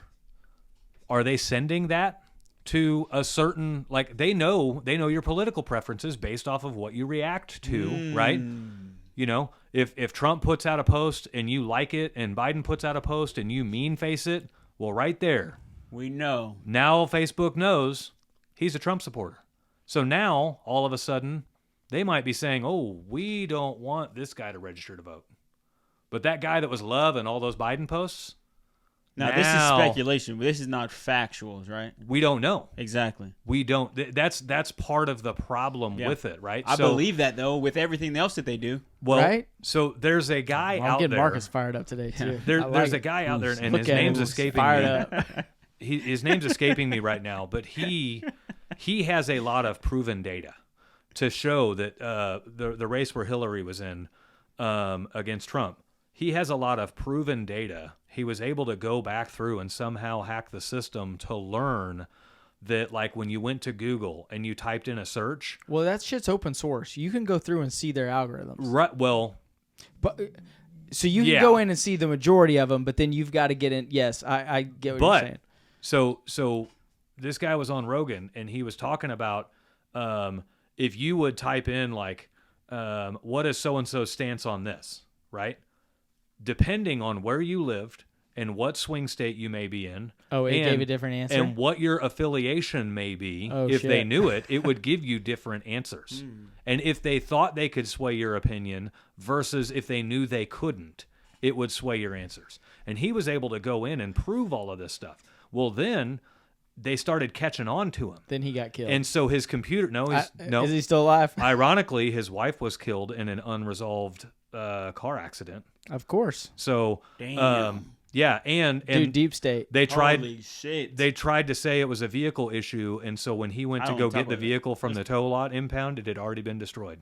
are they sending that to a certain, like, they know your political preferences based off of what you react to, right? You know, if Trump puts out a post and you like it, and Biden puts out a post and you mean face it, well, right there, We know. now Facebook knows he's a Trump supporter. So now, all of a sudden, they might be saying, oh, we don't want this guy to register to vote. But that guy that was loving all those Biden posts, Now, this is speculation. This is not factuals, right? we don't know. Exactly. We don't. That's part of the problem Yeah. with it, right? I believe that, though, with everything else that they do. Well, Right? so there's a guy I'm out getting there. Marcus fired up today too. I like There's a it. guy out there, and Look his at name's him. escaping Fired me. up. His name's escaping me right now, but he has a lot of proven data to show that the race where Hillary was in against Trump, he has a lot of proven data. He was able to go back through and somehow hack the system to learn that, like, when you went to Google and you typed in a search, Well, that shit's open source. You can go through and see their algorithms. right? Well, But so you can Yeah. go in and see the majority of them, but then you've got to get in. Yes, I get what you're saying. So this guy was on Rogan and he was talking about if you would type in like what is so and so's stance on this, right? Depending on where you lived and what swing state you may be in. Oh, it and, gave a different answer? And what your affiliation may be, Oh, if they shit. knew it, it would give you different answers. And if they thought they could sway your opinion versus if they knew they couldn't, it would sway your answers. And he was able to go in and prove all of this stuff. Well, then they started catching on to him. Then he got killed. And so his computer, no. Is he still alive? Ironically, his wife was killed in an unresolved car accident. Of course. So, Damn. yeah, and Dude, deep state. they tried. Holy shit. They tried to say it was a vehicle issue, and so when he went I to don't go wanna get talk the about that. vehicle from the tow lot impound, it had already been destroyed.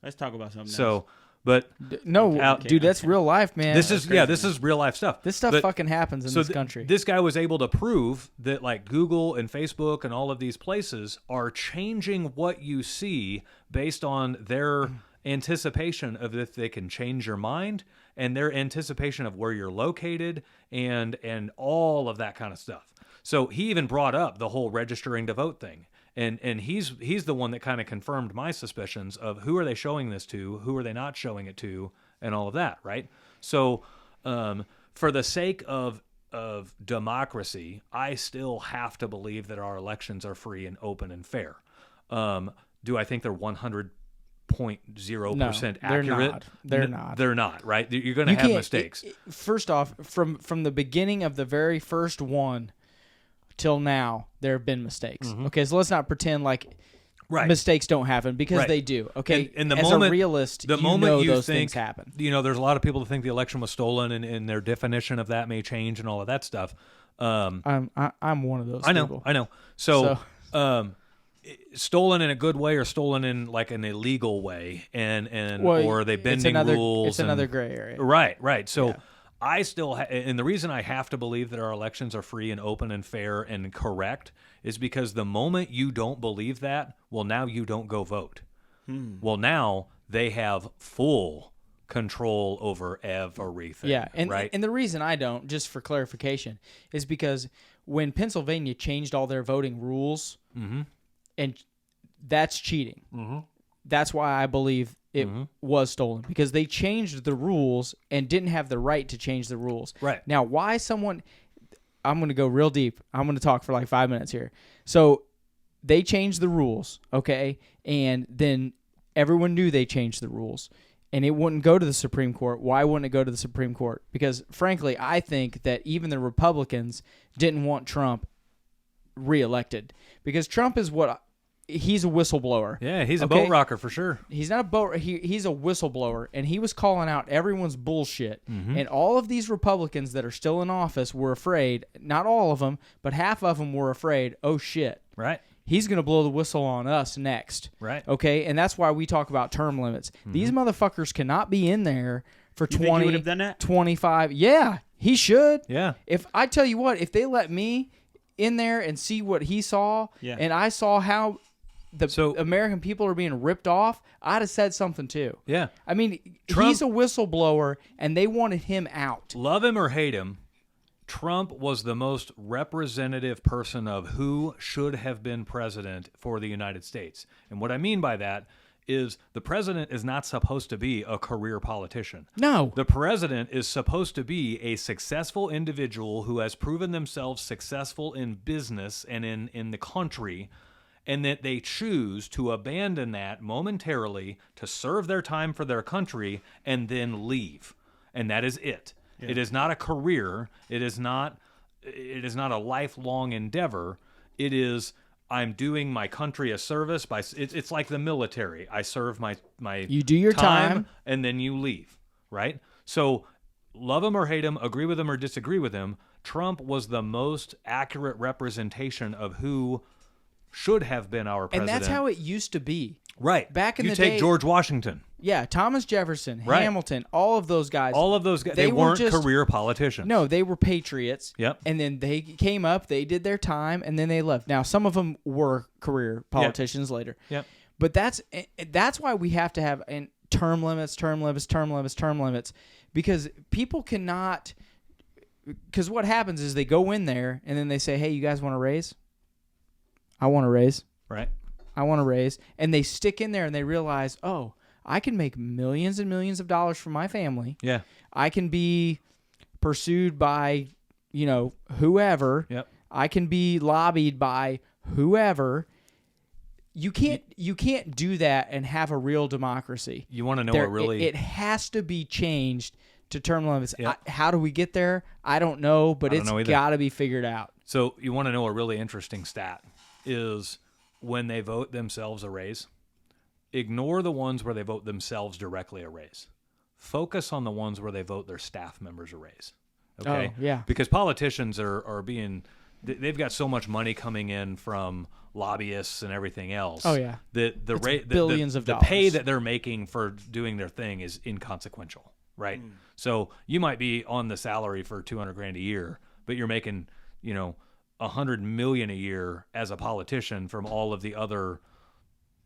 Let's talk about something So, else. but No, Out- dude, that's real life, man. this is this is real life stuff. This stuff But- fucking happens in so this country. This guy was able to prove that, like, Google and Facebook and all of these places are changing what you see based on their anticipation of if they can change your mind and their anticipation of where you're located and all of that kind of stuff. So he even brought up the whole registering to vote thing. And he's the one that kind of confirmed my suspicions of who are they showing this to, who are they not showing it to, and all of that, right? So for the sake of democracy, I still have to believe that our elections are free and open and fair. Do I think they're 100.0% No, they're accurate? not. They're not. They're not, right? You're going to You have can't- mistakes. First off, from the beginning of the very first one till now, there have been mistakes. Okay, so let's not pretend like Right. mistakes don't happen, because Right. they do. Okay, And the as moment, a realist, the you moment know you those think, things happen. You know, there's a lot of people that think the election was stolen, and their definition of that may change, and all of that stuff. I'm one of those. I know, people. I know. So, stolen in a good way or stolen in like an illegal way, and Well, or are they bending it's another, rules? It's another and- gray area. Right. So. Yeah. I still, and the reason I have to believe that our elections are free and open and fair and correct is because the moment you don't believe that, well, now you don't go vote. Well, now they have full control over everything. Yeah, and right. and the reason I don't, just for clarification, is because when Pennsylvania changed all their voting rules, and that's cheating. That's why I believe it was stolen, because they changed the rules and didn't have the right to change the rules. Right. Now, why someone... I'm going to go real deep. I'm going to talk for like 5 minutes here. So they changed the rules, okay? And then everyone knew they changed the rules. And it wouldn't go to the Supreme Court. Why wouldn't it go to the Supreme Court? Because, frankly, I think that even the Republicans didn't want Trump reelected because Trump is he's a whistleblower. Yeah, he's a boat rocker for sure. He's not a boat. He's a whistleblower, and he was calling out everyone's bullshit. And all of these Republicans that are still in office were afraid. Not all of them, but half of them were afraid. Oh shit! Right. He's going to blow the whistle on us next. Right. Okay, and that's why we talk about term limits. These motherfuckers cannot be in there for You 20, think he would have done that? 25. Yeah, he should. Yeah. If I tell you what, if they let me in there and see what he saw, and I saw how the American people are being ripped off, I'd have said something too. Yeah. I mean, Trump, he's a whistleblower, and they wanted him out. Love him or hate him, Trump was the most representative person of who should have been president for the United States. And what I mean by that is the president is not supposed to be a career politician. No. The president is supposed to be a successful individual who has proven themselves successful in business and in the country, and that they choose to abandon that momentarily to serve their time for their country and then leave. And that is it. Yeah. It is not a career. It is not a lifelong endeavor. It is, I'm doing my country a service by it's like the military. I serve my you do your time and then you leave, right? So love him or hate him, agree with him or disagree with him, Trump was the most accurate representation of who should have been our president. And that's how it used to be. Right. Back in the day. day. You take George Washington. Yeah, Thomas Jefferson, Right. Hamilton, all of those guys. All of those guys, they weren't career politicians. No, they were patriots. Yep. And then they came up, they did their time, and then they left. Now, some of them were career politicians later. Yep. But that's why we have to have term limits, because people cannot. Because what happens is they go in there and then they say, "Hey, you guys want a raise? I want a raise. Right. I want a raise," and they stick in there and they realize, "Oh, I can make millions and millions of dollars for my family. Yeah. I can be pursued by, whoever. Yep. I can be lobbied by whoever." You can't do that and have a real democracy. You want to know what really... It has to be changed to term limits. Yep. How do we get there? I don't know, but it's got to be figured out. So you want to know a really interesting stat is when they vote themselves a raise, ignore the ones where they vote themselves directly a raise. Focus on the ones where they vote their staff members a raise. Okay? Oh, yeah. Because politicians are being... They've got so much money coming in from lobbyists and everything else. Oh yeah, the rate, billions of dollars. The pay that they're making for doing their thing is inconsequential, right? So you might be on the salary for $200,000 a year, but you're making $100 million a year as a politician from all of the other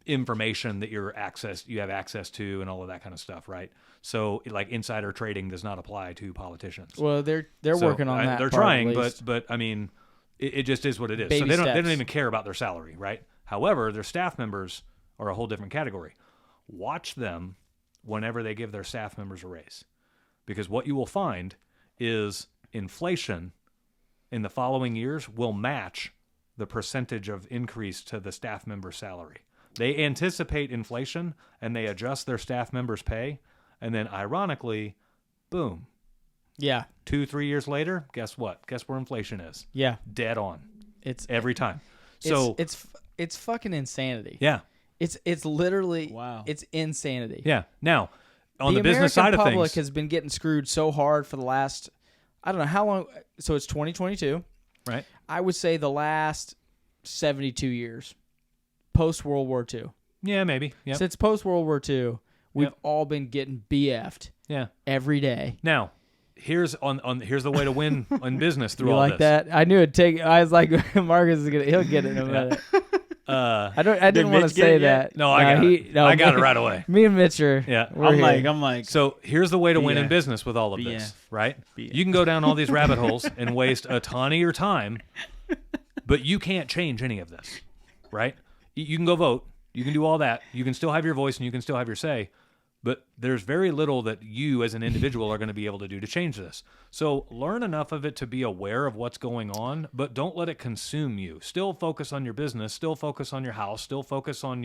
information that you have access to and all of that kind of stuff, right? So like insider trading does not apply to politicians. Well, they're working on that. They're trying, but I mean. It just is what it is. Baby so they don't even care about their salary, right? However, their staff members are a whole different category. Watch them whenever they give their staff members a raise. Because what you will find is inflation in the following years will match the percentage of increase to the staff member's salary. They anticipate inflation and they adjust their staff members' pay, and then ironically, boom. Yeah. 2-3 years later, guess what? Guess where inflation is? Yeah. Dead on. It's every time. So it's fucking insanity. Yeah. It's literally wow. It's insanity. Yeah. Now, on the American business side of things, the public has been getting screwed so hard for the last, I don't know how long. So it's 2022. Right. I would say the last 72 years, post World War II. Yeah, maybe. Yep. Since post World War II, we've all been getting BF'd. Yeah. Every day. Now, here's the way to win in business through you all like this. that? I knew it'd take. I was like, Marcus is he'll get it in a minute. I didn't want to say that. No, I got it. I got it right away. Me and Mitch are. Yeah. I'm like. So here's the way to win in business with all of this, right? You can go down all these rabbit holes and waste a ton of your time, but you can't change any of this, right? You can go vote. You can do all that. You can still have your voice and you can still have your say. But there's very little that you as an individual are going to be able to do to change this. So learn enough of it to be aware of what's going on, but don't let it consume you. Still focus on your business, still focus on your house, still focus on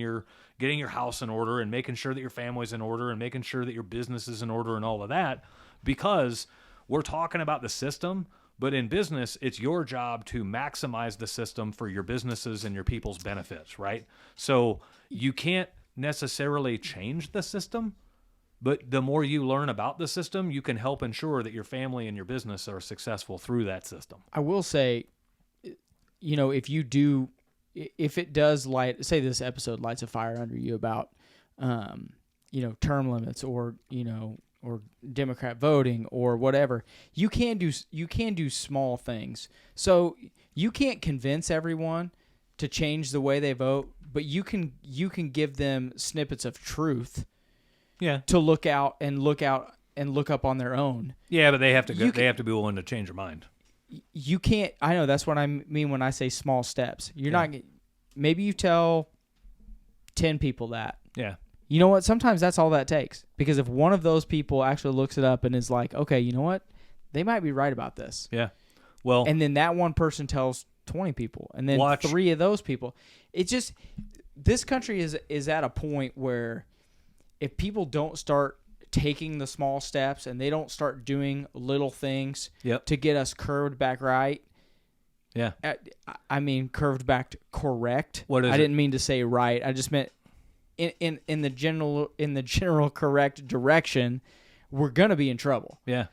getting your house in order and making sure that your family's in order and making sure that your business is in order and all of that, because we're talking about the system, But in business, it's your job to maximize the system for your businesses and your people's benefits, right? So you can't necessarily change the system, but the more you learn about the system, you can help ensure that your family and your business are successful through that system. I will say, if it does say this episode lights a fire under you about, term limits or Democrat voting or whatever, you can do small things. So you can't convince everyone to change the way they vote, but you can give them snippets of truth. Yeah. To look up on their own. Yeah, but they have to they have to be willing to change their mind. You can't. I know that's what I mean when I say small steps. You're not. Maybe you tell 10 people that. Yeah. You know what? Sometimes that's all that takes. Because if one of those people actually looks it up and is like, okay, you know what? They might be right about this. Yeah. Well. And then that one person tells 20 people, and then 3 of those people. It's just this country is at a point where if people don't start taking the small steps and they don't start doing little things to get us curved back right. Yeah. I mean, curved back to correct. What is I didn't mean to say right. I just meant in the general correct direction, we're going to be in trouble. Yeah.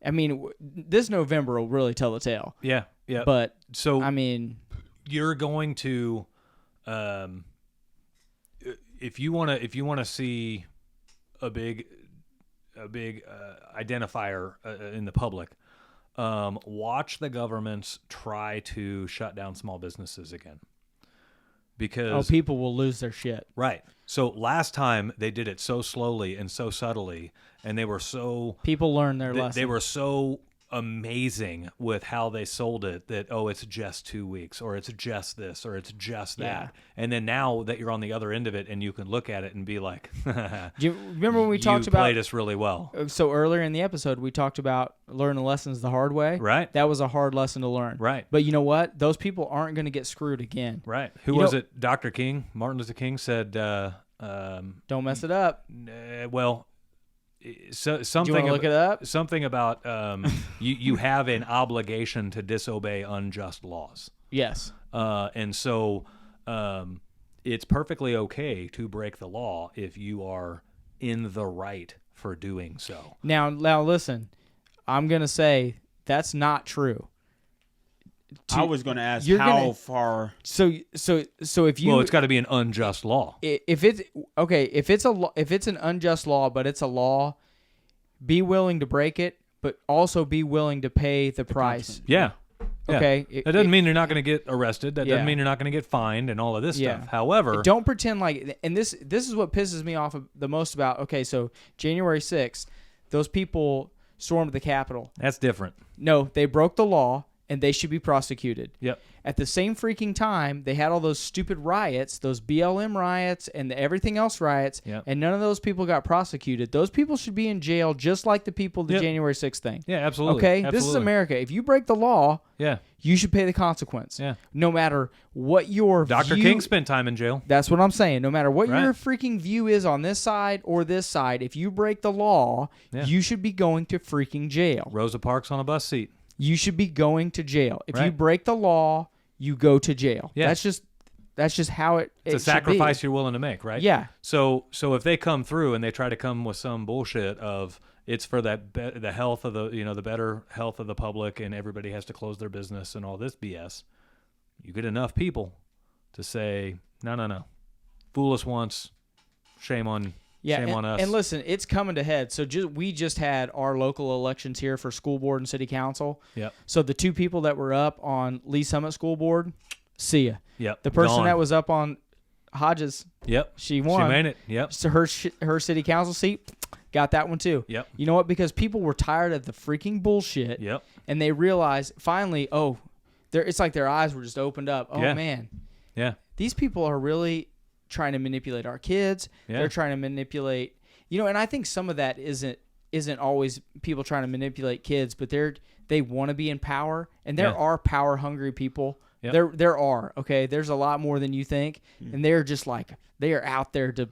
I mean, this November will really tell the tale. Yeah. Yeah. But so I mean, you're going to if you want to see a big identifier in the public, watch the governments try to shut down small businesses again. Because people will lose their shit. Right. So last time they did it so slowly and so subtly, and they were so people learned their lesson. They were so amazing with how they sold it that it's just 2 weeks or it's just this or it's just that. Yeah. And then now that you're on the other end of it and you can look at it and be like, do you remember when we talked about played us really well? So earlier in the episode we talked about learning lessons the hard way. Right. That was a hard lesson to learn. Right. But you know what? Those people aren't going to get screwed again. Right. Who was it? Dr. King, Martin Luther King said, don't mess it up. So Do you want to look it up? Something about you have an obligation to disobey unjust laws. Yes. And so it's perfectly okay to break the law if you are in the right for doing so. Now listen, I'm going to say that's not true. I was going to ask how far. So if you it's got to be an unjust law. If it's an unjust law, but it's a law, be willing to break it, but also be willing to pay the price. Yeah. Okay. That doesn't mean you're not going to get arrested. That doesn't mean you're not going to get fined and all of this stuff. However, don't pretend like. And this is what pisses me off the most about. Okay, so January 6th, those people stormed the Capitol. That's different. No, they broke the law. And they should be prosecuted. Yep. At the same freaking time, they had all those stupid riots, those BLM riots, and everything else riots, and none of those people got prosecuted. Those people should be in jail just like the people the January 6th thing. Yeah, absolutely. Okay? Absolutely. This is America. If you break the law, you should pay the consequence. Yeah. No matter what your Dr. King spent time in jail. That's what I'm saying. No matter what your freaking view is on this side or this side, if you break the law, you should be going to freaking jail. Rosa Parks on a bus seat. You should be going to jail. If you break the law, you go to jail. Yeah. That's just how it It's a sacrifice you're willing to make, right? Yeah. So if they come through and they try to come with some bullshit of it's for the health of the better health of the public and everybody has to close their business and all this BS, you get enough people to say no, fool us once, shame on us. And listen, it's coming to head. So we just had our local elections here for school board and city council. Yep. So the 2 people that were up on Lee Summit School Board, see ya. Yep. The person that was up on Hodges, she won. She made it. Yep. So her city council seat, got that one too. Yep. You know what? Because people were tired of the freaking bullshit. Yep. And they realized finally, it's like their eyes were just opened up. Oh man. Yeah. These people are really trying to manipulate our kids. They're trying to manipulate, and I think some of that isn't always people trying to manipulate kids, but they want to be in power, and there are power hungry people. Yep. There are, okay? There's a lot more than you think, and they're just like they are out there to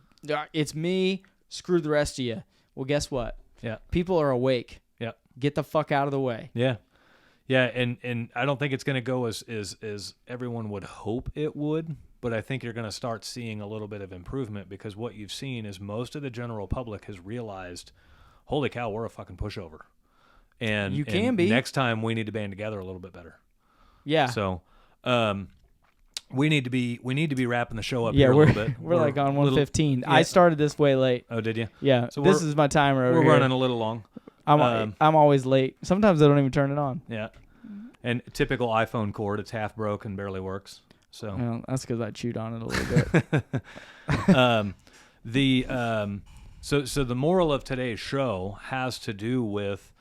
it's me, screw the rest of you. Well, guess what? Yeah. People are awake. Yeah. Get the fuck out of the way. Yeah. Yeah, and I don't think it's going to go as everyone would hope it would, but I think you're going to start seeing a little bit of improvement because what you've seen is most of the general public has realized, holy cow, we're a fucking pushover. And you can be. Next time we need to band together a little bit better. Yeah. So, we need to be wrapping the show up here a little bit. We're like on 1:15. I started this way late. Oh, did you? Yeah. So this is my timer over here. We're running a little long. I'm always late. Sometimes I don't even turn it on. Yeah. And typical iPhone cord, it's half broke and barely works. So well, that's because I chewed on it a little bit. So the moral of today's show has to do with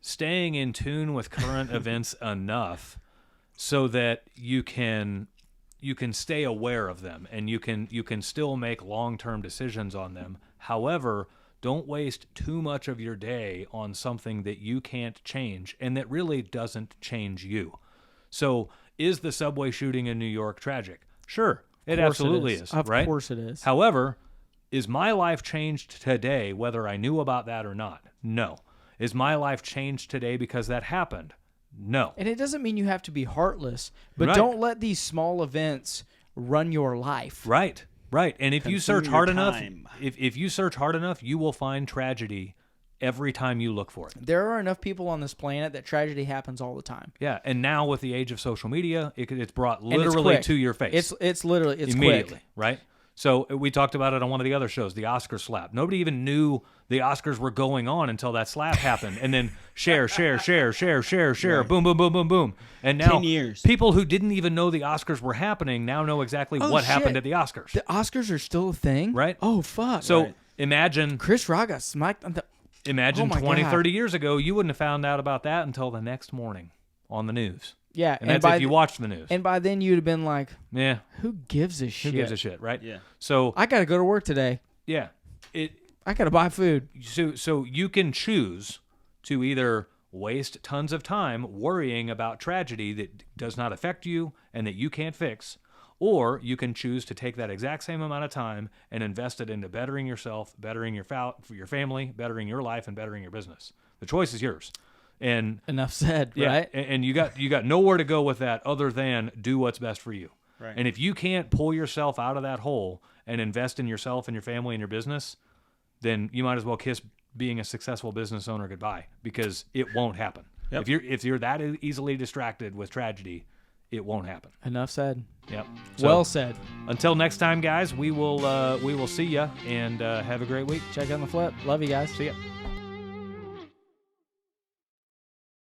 staying in tune with current events enough so that you can stay aware of them and you can still make long-term decisions on them. However, don't waste too much of your day on something that you can't change and that really doesn't change you. So, is the subway shooting in New York tragic? Sure, it absolutely is. Of right? course it is. However, is my life changed today whether I knew about that or not? No. Is my life changed today because that happened? No. And it doesn't mean you have to be heartless, but Right. don't let these small events run your life. Right. Right. And if you search hard enough, time. if you search hard enough, you will find tragedy every time you look for it. There are enough people on this planet that tragedy happens all the time. Yeah, and now with the age of social media, it's brought And it's literally quick. to your face. It's literally immediately, quick. right? So we talked about it on one of the other shows, the Oscar slap. Nobody even knew the Oscars were going on until that slap happened, and then share, Right. boom, boom, boom, boom, boom, and now 10 years. people who didn't even know the Oscars were happening now know exactly what happened at the Oscars. The Oscars are still a thing? Right. Oh, fuck. So Right. imagine Chris Rock got smacked on the... Imagine Oh my 20, God. 30 years ago, you wouldn't have found out about that until the next morning on the news. Yeah. And that's if you watched the news. And by then you'd have been like, Yeah. who gives a shit? Who gives a shit, right? Yeah. So, I got to go to work today. yeah. I got to buy food. So you can choose to either waste tons of time worrying about tragedy that does not affect you and that you can't fix, or you can choose to take that exact same amount of time and invest it into bettering yourself, bettering your family, bettering your life, and bettering your business. The choice is yours. And Enough said, yeah, right? and you got nowhere to go with that other than do what's best for you. Right. And if you can't pull yourself out of that hole and invest in yourself and your family and your business, then you might as well kiss being a successful business owner goodbye, because it won't happen. Yep. If you're that easily distracted with tragedy, it won't happen. Enough said. Yep. Well said. Until next time, guys, we will see ya and have a great week. Check out the flip. Love you guys. See ya.